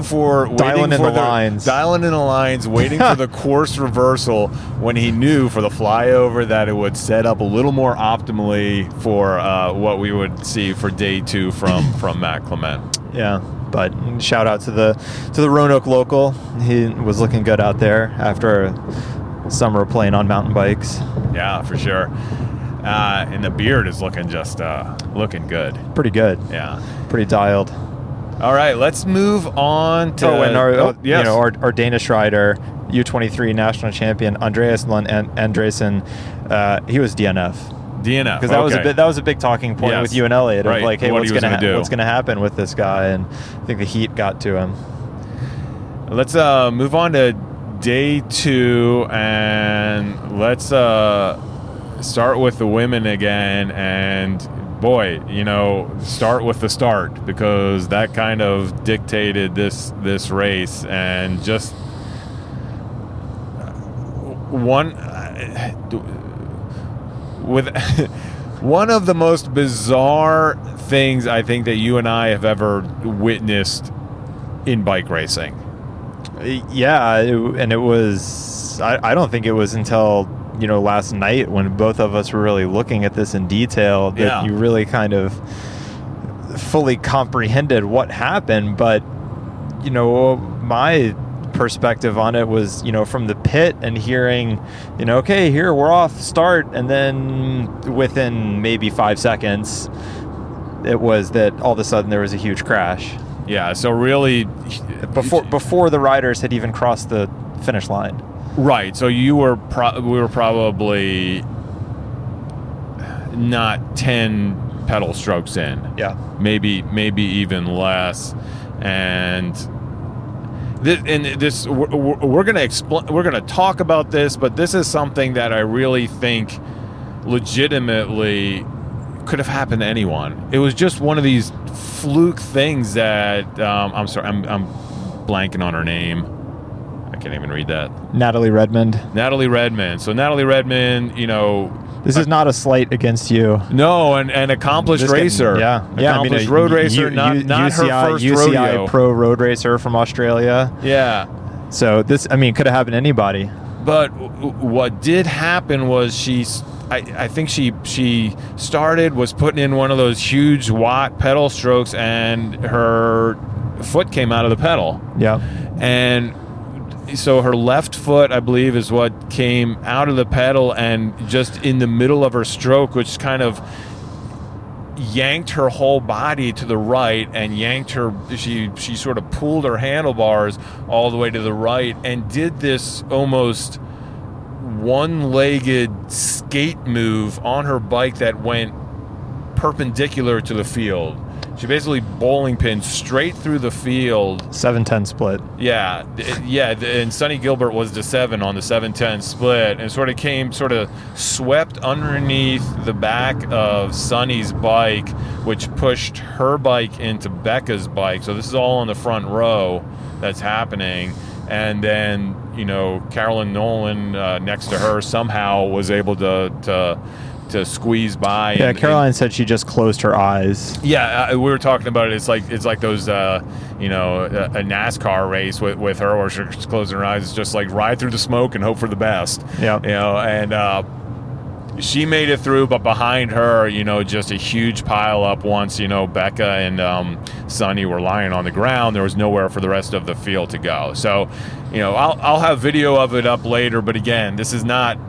in the lines, waiting for the course reversal when he knew for the flyover that it would set up a little more optimally for what we would see for day 2 from Matt Clement. Yeah, but shout out to the Roanoke local. He was looking good out there after a summer of playing on mountain bikes. Yeah, for sure. And the beard is looking looking good. Pretty good. Yeah. Pretty dialed. All right, let's move on to our Danish rider, U23 national champion Andreas Lund Andresen. He was DNF. Because that was a big talking point with you and Elliot of like, hey, what's going to happen with this guy? And I think the heat got to him. Let's move on to day 2, and let's start with the women again. And boy, start with the start, because that kind of dictated this race. And just one of the most bizarre things I think that you and I have ever witnessed in bike racing. Yeah, it was. I don't think it was until last night when both of us were really looking at this in detail that you really kind of fully comprehended what happened. But my perspective on it was from the pit and hearing okay, here we're off start, and then within maybe 5 seconds it was that all of a sudden there was a huge crash. So really before the riders had even crossed the finish line. Right. So we were probably not 10 pedal strokes in. Yeah. Maybe even less. And this we're going to explain. We're going to talk about this, but this is something that I really think legitimately could have happened to anyone. It was just one of these fluke things that I'm sorry, I'm blanking on her name. I can't even read that. Natalie Redmond. So Natalie Redmond, this is not a slight against you. No, an accomplished racer. Accomplished road racer, not her first UCI rodeo. pro road racer from Australia. Yeah. So this, could have happened to anybody. But what did happen was I think she started, was putting in one of those huge watt pedal strokes, and her foot came out of the pedal. Yeah. And so her left foot, I believe, is what came out of the pedal, and just in the middle of her stroke, which kind of yanked her whole body to the right and yanked her, she sort of pulled her handlebars all the way to the right and did this almost one-legged skate move on her bike that went perpendicular to the field. She basically bowling pinned straight through the field. 7-10 split. Yeah, and Sonny Gilbert was the 7 on the 7-10 split, and sort of swept underneath the back of Sonny's bike, which pushed her bike into Becca's bike. So this is all on the front row that's happening. And then, Carolyn Nolan next to her somehow was able to to squeeze by. Yeah, Caroline said she just closed her eyes. Yeah, we were talking about it. It's like those, a NASCAR race with her where she's closing her eyes. It's just like ride through the smoke and hope for the best. Yeah, and she made it through, but behind her, just a huge pile up. Once Becca and Sonny were lying on the ground, there was nowhere for the rest of the field to go. So, I'll have video of it up later. But again, this is not.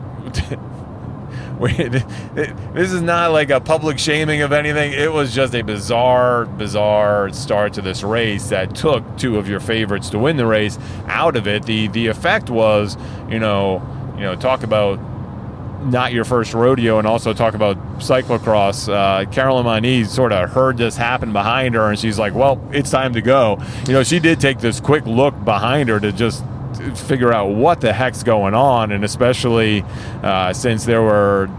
This is not like a public shaming of anything. It was just a bizarre start to this race that took two of your favorites to win the race out of it. The effect was, talk about not your first rodeo, and also talk about cyclocross. Caroline Mani sort of heard this happen behind her, and she's like, well, it's time to go. She did take this quick look behind her to just figure out what the heck's going on, and especially since there were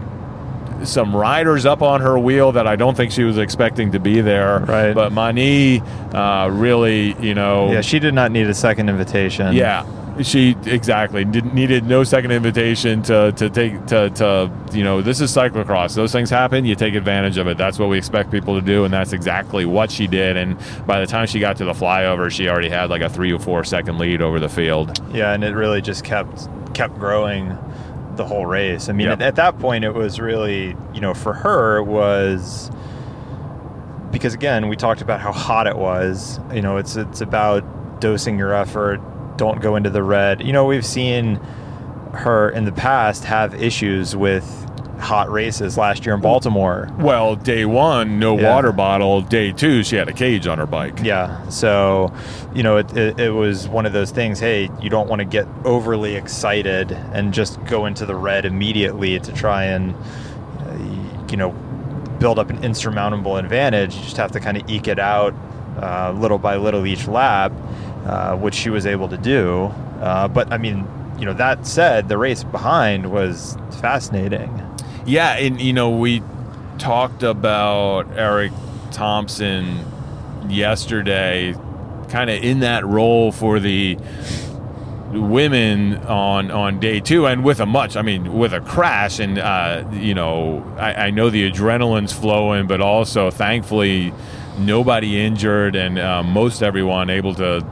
some riders up on her wheel that I don't think she was expecting to be there. Right. But Mani really, Yeah, she did not need a second invitation. Yeah. She needed no second invitation to take to this is cyclocross. Those things happen. You take advantage of it. That's what we expect people to do, and that's exactly what she did. And by the time she got to the flyover, she already had like a 3 or 4 second lead over the field. Yeah, and it really just kept growing the whole race. I mean, at that point, it was really for her, it was because again, we talked about how hot it was. It's about dosing your effort. Don't go into the red. We've seen her in the past have issues with hot races. Last year in Baltimore. Well, day one, no water bottle. Day two, she had a cage on her bike. Yeah. So, it was one of those things, hey, you don't want to get overly excited and just go into the red immediately to try and, build up an insurmountable advantage. You just have to kind of eke it out little by little each lap. Which she was able to do. But, I mean, that said, the race behind was fascinating. Yeah, and, we talked about Eric Thompson yesterday, kind of in that role for the women on day two, and with a crash. And, I know the adrenaline's flowing, but also, thankfully, nobody injured, and most everyone able to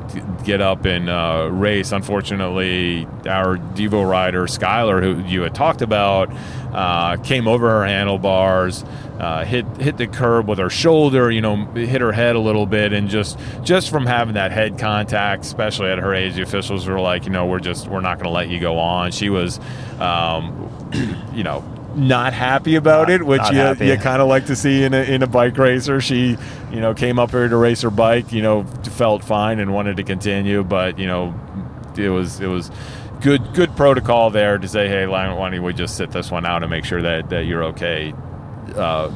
get up and race. Unfortunately, our Devo rider, Skylar, who you had talked about, came over her handlebars, hit the curb with her shoulder, hit her head a little bit, and just from having that head contact, especially at her age, the officials were like, we're not going to let you go on. She was, not happy about it, which you kind of like to see in a bike racer. She, came up here to race her bike, felt fine and wanted to continue, but it was good protocol there to say, hey, why don't we just sit this one out and make sure that you're okay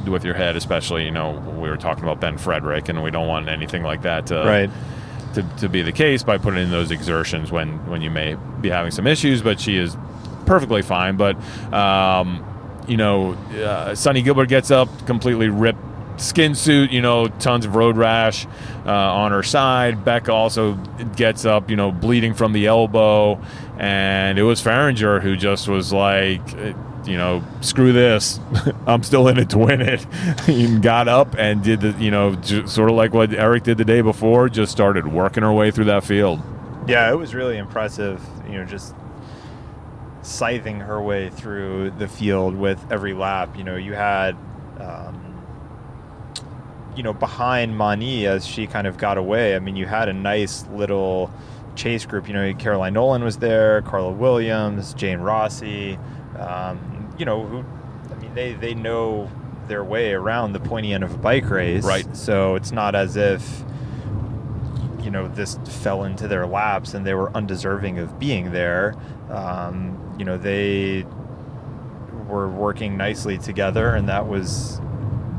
with your head, especially we were talking about Ben Frederick, and we don't want anything like that to be the case by putting in those exertions when you may be having some issues. But she is perfectly fine. But Sonny Gilbert gets up, completely ripped skin suit, tons of road rash on her side. Becca also gets up, bleeding from the elbow. And it was Farringer who just was like, screw this. I'm still in it to win it. He got up and did sort of like what Eric did the day before, just started working her way through that field. Yeah, it was really impressive, just scything her way through the field with every lap. You had, behind Mani as she kind of got away. I mean, you had a nice little chase group. Caroline Nolan was there, Carla Williams, Jane Rossi, they know their way around the pointy end of a bike race. Right. So it's not as if, this fell into their laps and they were undeserving of being there. They were working nicely together, and that was,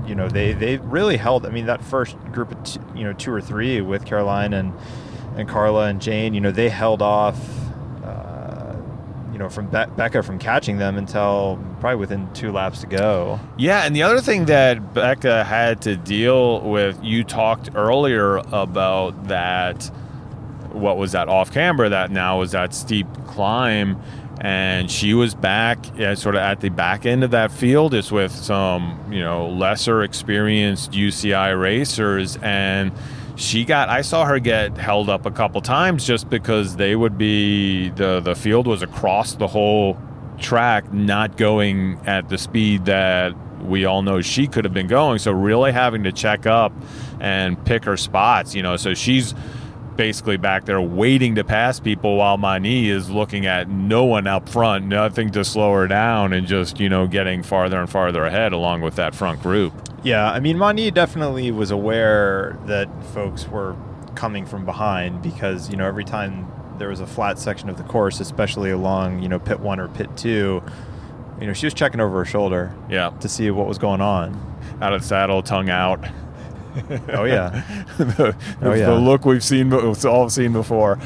they really held. I mean, that first group of 2 or 3 with Caroline and Carla and Jane, they held off, from Becca from catching them until probably within 2 laps to go. Yeah, and the other thing that Becca had to deal with, you talked earlier about that, what was that off camera, that now was that steep climb. and she was back sort of at the back end of that field, just with some, lesser experienced UCI racers, and I saw her get held up a couple times just because they would be, the field was across the whole track, not going at the speed that we all know she could have been going. So really having to check up and pick her spots, so she's basically back there waiting to pass people while Mani is looking at no one up front, nothing to slow her down, and just, getting farther and farther ahead along with that front group. Yeah, I mean, Mani definitely was aware that folks were coming from behind because, every time there was a flat section of the course, especially along, pit 1 or pit 2, she was checking over her shoulder to see what was going on. Out of saddle, tongue out. Oh, yeah. The look we've all seen before.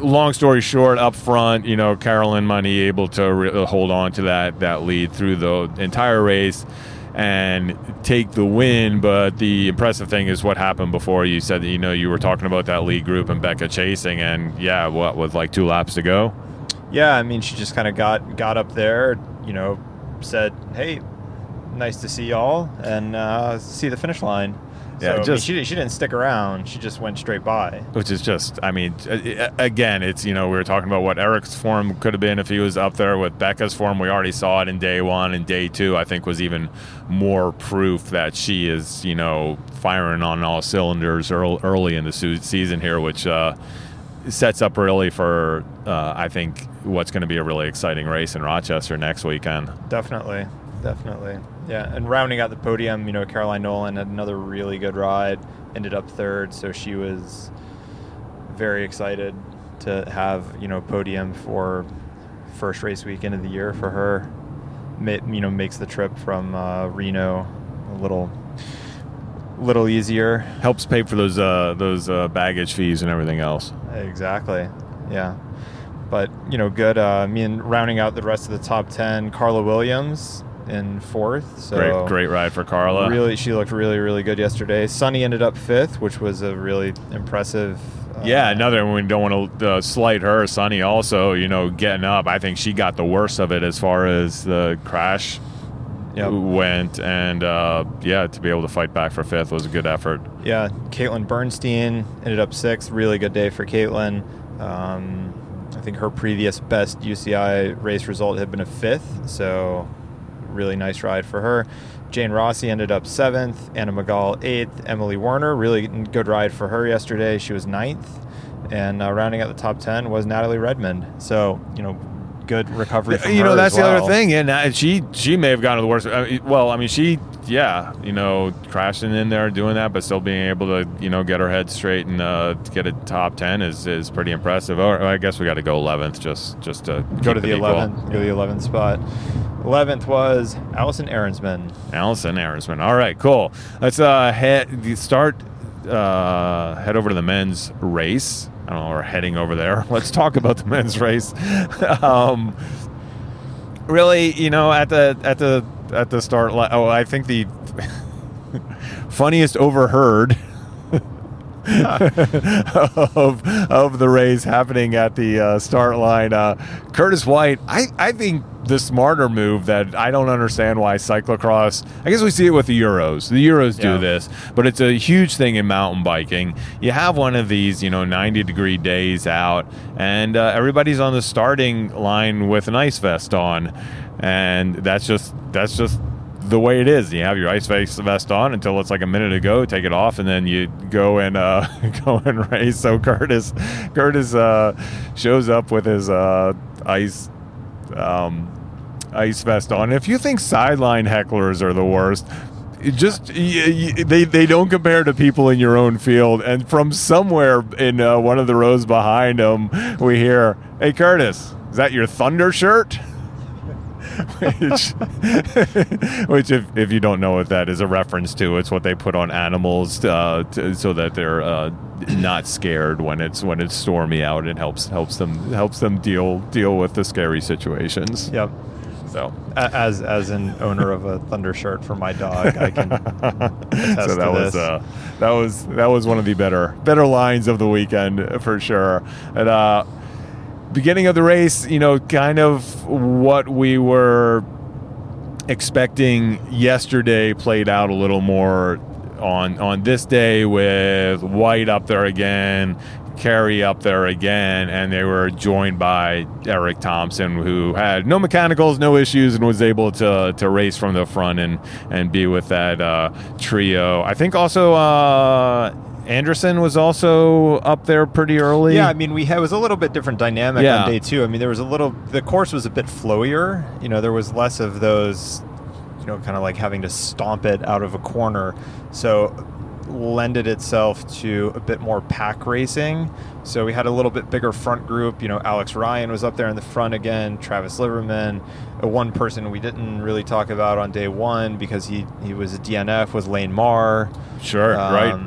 Long story short, up front, Carolyn Money able to hold on to that lead through the entire race and take the win. But the impressive thing is what happened before. You said that, you were talking about that lead group and Becca chasing, and with like 2 laps to go? Yeah, I mean, she just kind of got up there, said, hey, nice to see y'all, and see the finish line. Yeah, so, she didn't stick around. She just went straight by. Which is just, again, it's, we were talking about what Eric's form could have been if he was up there with Becca's form. We already saw it in day 1, and day 2, I think, was even more proof that she is, firing on all cylinders early in the season here, which sets up really for, I think, what's going to be a really exciting race in Rochester next weekend. Definitely. Yeah, and rounding out the podium, Caroline Nolan had another really good ride, ended up 3rd, so she was very excited to have, podium for first race weekend of the year for her. Makes the trip from Reno a little easier. Helps pay for those baggage fees and everything else. Exactly, yeah. But, good. Rounding out the rest of the top 10, Carla Williams in 4th. So great ride for Carla. Really, she looked really, really good yesterday. Sunny ended up 5th, which was a really impressive. Another one. We don't want to slight her. Sunny also, getting up. I think she got the worst of it as far as the crash went, and to be able to fight back for 5th was a good effort. Yeah, Caitlin Bernstein ended up 6th. Really good day for Caitlin. I think her previous best UCI race result had been a 5th, so really nice ride for her. Jane Rossi ended up 7th, Anna McGall 8th, Emily Warner, really good ride for her yesterday. She was 9th, and rounding out the top 10 was Natalie Redmond. So, good recovery from her that's as well. The other thing, and she may have gotten to the worst. Crashing in there doing that, but still being able to, get her head straight and get a top 10 is pretty impressive. Or I guess we got to go 11th just to go to the 11th. Go to the 11th spot. 11th was Allison Ahrensman. All right, cool. Let's head over to the men's race. I don't know, we're heading over there. Let's talk about the men's race. Really, at the start. I think the funniest overheard of the race happening at the start line. Curtis White, I think the smarter move that I don't understand why cyclocross, I guess we see it with the Euros. The Euros do this, but it's a huge thing in mountain biking. You have one of these, 90-degree days out, and everybody's on the starting line with an ice vest on, and that's just the way it is. You have your ice vest on until it's like a minute to go, take it off, and then you go and race. So Curtis shows up with his ice vest on. If you think sideline hecklers are the worst, they don't compare to people in your own field. And from somewhere in one of the rows behind him, we hear, "Hey Curtis, is that your Thunder shirt?" which if you don't know what that is a reference to, it's what they put on animals so that they're not scared when it's stormy out. It helps them deal with the scary situations. Yep. So as an owner of a Thunder shirt for my dog, I can attest so that was one of the better lines of the weekend for sure. And beginning of the race, kind of what we were expecting yesterday played out a little more on this day, with White up there again, Carey up there again, and they were joined by Eric Thompson, who had no mechanicals, no issues, and was able to race from the front and be with that trio. I think also Anderson was also up there pretty early. Yeah, I mean, it was a little bit different dynamic on day two. I mean, the course was a bit flowier. There was less of those, kind of like having to stomp it out of a corner. So lended itself to a bit more pack racing. So we had a little bit bigger front group. Alex Ryan was up there in the front again, Travis Liverman. One person we didn't really talk about on day one because he was a DNF was Lane Marr. Sure, right.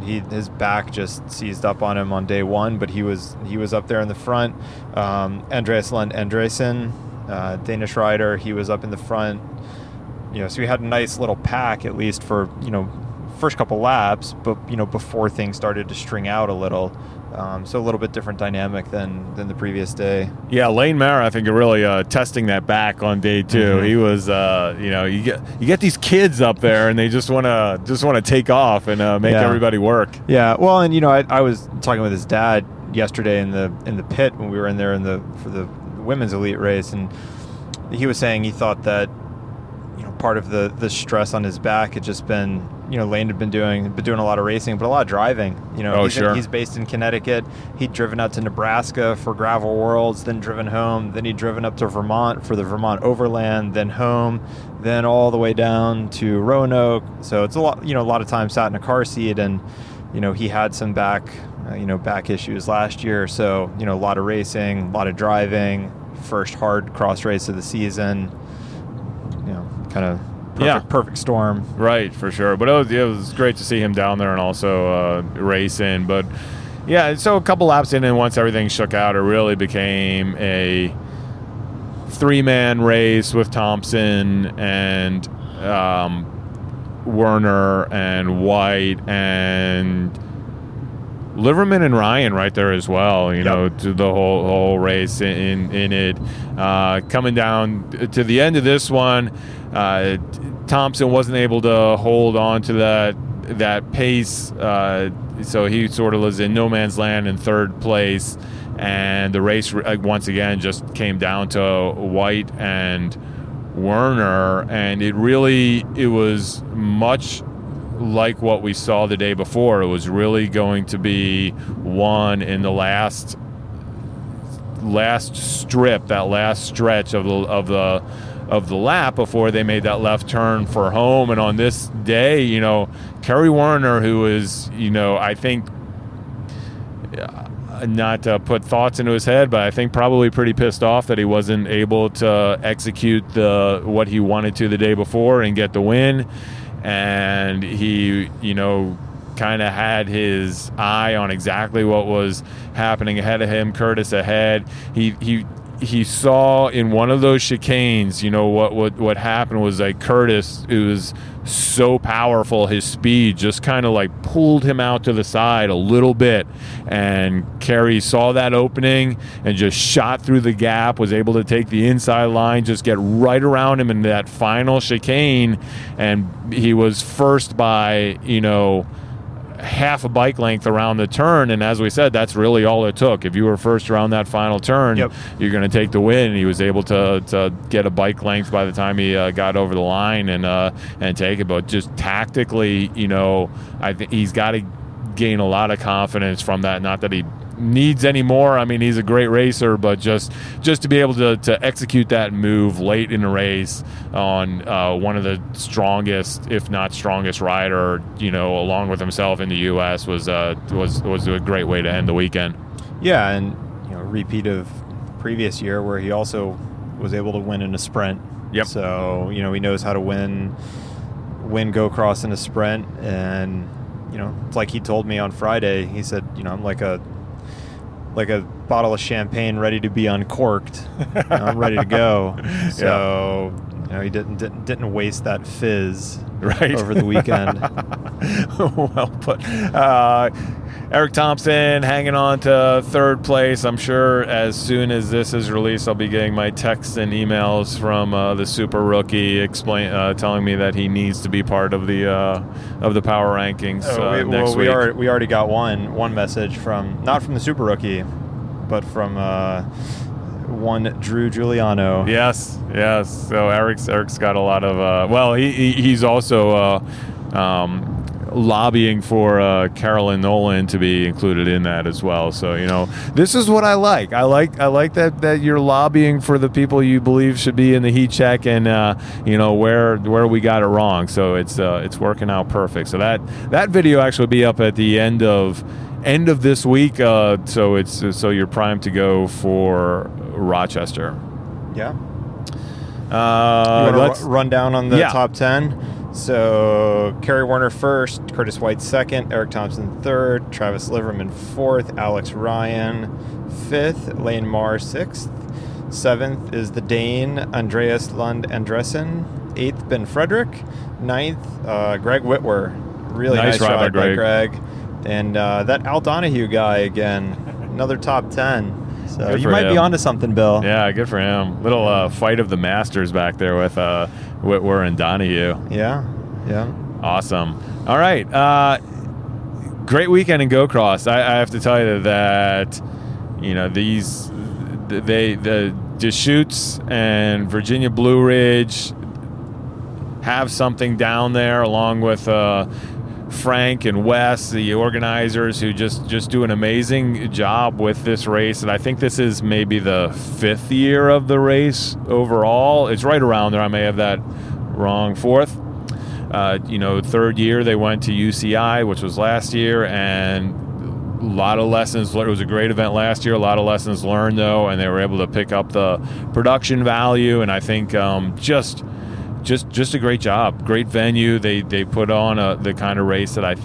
His back just seized up on him on day one, but he was up there in the front. Andreas Lund Andresen, Danish rider, he was up in the front. So we had a nice little pack, at least for first couple laps, but before things started to string out a little. So a little bit different dynamic than the previous day. Yeah, Lane Marr, I think, really testing that back on day two. Mm-hmm. He was, you get these kids up there, and they just want to take off and make everybody work. Yeah, well, and I was talking with his dad yesterday in the pit when we were in there for the women's elite race, and he was saying he thought that part of the stress on his back had just been, Lane had been doing a lot of racing, but a lot of driving. He's based in Connecticut. He'd driven out to Nebraska for Gravel Worlds, then driven home. Then he'd driven up to Vermont for the Vermont Overland, then home, then all the way down to Roanoke. So it's a lot of time sat in a car seat, and he had some back issues last year. So a lot of racing, a lot of driving. First hard cross race of the season. Kind of perfect storm. Right, for sure. But it was great to see him down there and also racing. But yeah, so a couple laps in, and once everything shook out, it really became a three-man race with Thompson and Werner and White and Liverman and Ryan right there as well, to the whole race in it. Coming down to the end of this one, Thompson wasn't able to hold on to that pace, so he sort of was in no man's land in third place, and the race once again just came down to White and Werner, and it was much like what we saw the day before. It was really going to be won in the last strip, that last stretch of the lap before they made that left turn for home. And on this day, Kerry Werner, who is, I think, not to put thoughts into his head, but I think probably pretty pissed off that he wasn't able to execute what he wanted to the day before and get the win. And he, kind of had his eye on exactly what was happening ahead of him. Curtis ahead. He saw in one of those chicanes, what happened was like Curtis, it was so powerful, his speed just kind of like pulled him out to the side a little bit, and Kerry saw that opening and just shot through the gap, was able to take the inside line, just get right around him in that final chicane, and he was first by half a bike length around the turn. And as we said, that's really all it took. If you were first around that final turn, you're going to take the win. He was able to get a bike length by the time he got over the line and take it. But just tactically, I think he's got to gain a lot of confidence from that. Not that he needs any more. I mean, he's a great racer, but just to be able to execute that move late in the race on one of the strongest, if not strongest rider, along with himself in the U.S. was a great way to end the weekend. Yeah, and repeat of previous year where he also was able to win in a sprint. Yep. So he knows how to win Go Cross in a sprint, and it's like he told me on Friday. He said, I'm like like a bottle of champagne ready to be uncorked. I'm ready to go. So he didn't waste that fizz over the weekend. Well put. Eric Thompson hanging on to third place. I'm sure as soon as this is released, I'll be getting my texts and emails from the super rookie telling me that he needs to be part of the power rankings next week. We already got one message not from the super rookie, but from one Drew Giuliano. Yes. So Eric's got a lot of. He's also lobbying for Carolyn Nolan to be included in that as well. So this is what I like. I like that you're lobbying for the people you believe should be in the heat check, and where we got it wrong. So it's working out perfect. So that video actually will be up at the end of this week. So you're primed to go for Rochester. Yeah. Let's run down on the top 10. So Kerry Warner first, Curtis White second, Eric Thompson third, Travis Liverman fourth, Alex Ryan fifth, Lane Marr sixth, seventh is the Dane Andreas Lund Andresen, eighth Ben Frederick, ninth Greg Whitwer. Really nice ride by Greg. And that Al Donahue guy again, another top 10. So you might be onto something, Bill. Yeah, good for him. Little fight of the masters back there with Whitwer and Donahue. Yeah. Awesome. All right. Great weekend in Go-Cross. I have to tell you that, the Deschutes and Virginia Blue Ridge have something down there, along with Frank and Wes, the organizers, who just do an amazing job with this race. And I think this is maybe the 5th year of the race overall. It's right around there. I may have that wrong. 4th. 3rd year they went to UCI, which was last year, and a lot of lessons learned. It was a great event last year. A lot of lessons learned, though, and they were able to pick up the production value. And I think just a great job. Great venue. They put on the kind of race that I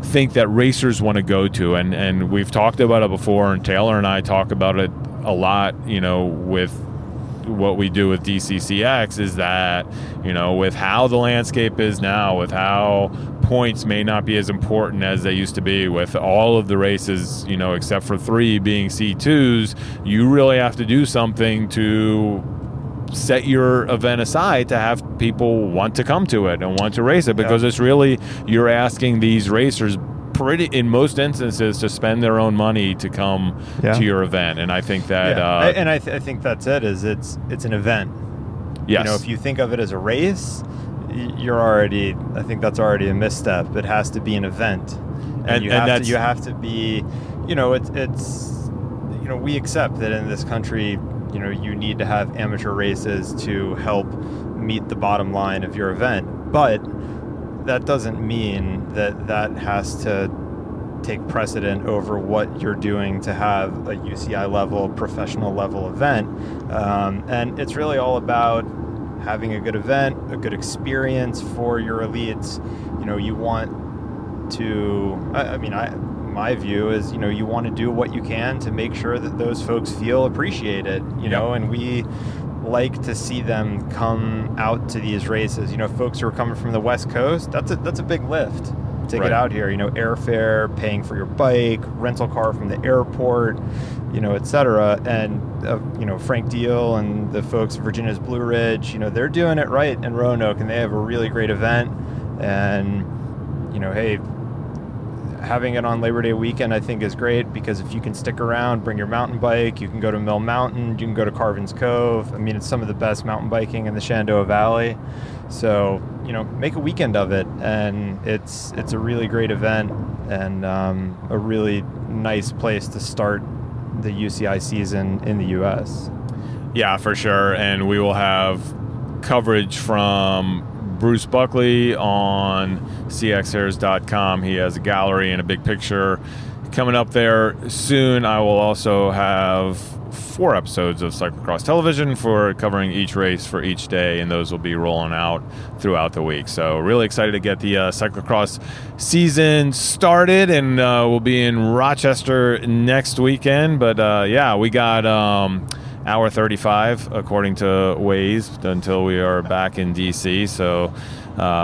think that racers want to go to. And we've talked about it before, and Taylor and I talk about it a lot, with what we do with DCCX, is that, with how the landscape is now, with how points may not be as important as they used to be, with all of the races, except for 3 being C2s, you really have to do something to set your event aside to have people want to come to it and want to race it, because it's really, you're asking these racers in most instances to spend their own money to come to your event. And I think that I think that's it. Is it's an event. Yes. If you think of it as a race, I think that's already a misstep. It has to be an event, and you have to be, we accept that in this country, you need to have amateur races to help meet the bottom line of your event. But that doesn't mean that has to take precedent over what you're doing to have a UCI level, professional level event. And it's really all about having a good event, a good experience for your elites. You want to, my view is, you want to do what you can to make sure that those folks feel appreciated, and we like to see them come out to these races. Folks who are coming from the West Coast, that's a big lift to get out here. Airfare, paying for your bike, rental car from the airport, etc. And Frank Deal and the folks at Virginia's Blue Ridge, they're doing it right in Roanoke, and they have a really great event. And hey, having it on Labor Day weekend, I think, is great, because if you can stick around, bring your mountain bike, you can go to Mill Mountain, you can go to Carvin's Cove. It's some of the best mountain biking in the Shenandoah Valley. So, make a weekend of it, and it's a really great event, and a really nice place to start the UCI season in the U.S. Yeah, for sure. And we will have coverage from Bruce Buckley on cxhairs.com. He has a gallery and a big picture coming up there soon. I will also have 4 episodes of Cyclocross Television for covering each race for each day, and those will be rolling out throughout the week. So really excited to get the Cyclocross season started, and we'll be in Rochester next weekend. But yeah, we got hour 35 according to Waze until we are back in DC. So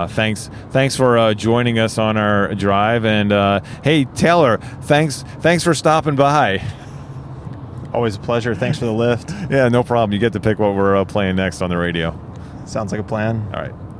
thanks for joining us on our drive. And hey, Taylor, thanks for stopping by. Always a pleasure. Thanks for the lift. Yeah, no problem. You get to pick what we're playing next on the radio. Sounds like a plan. All right.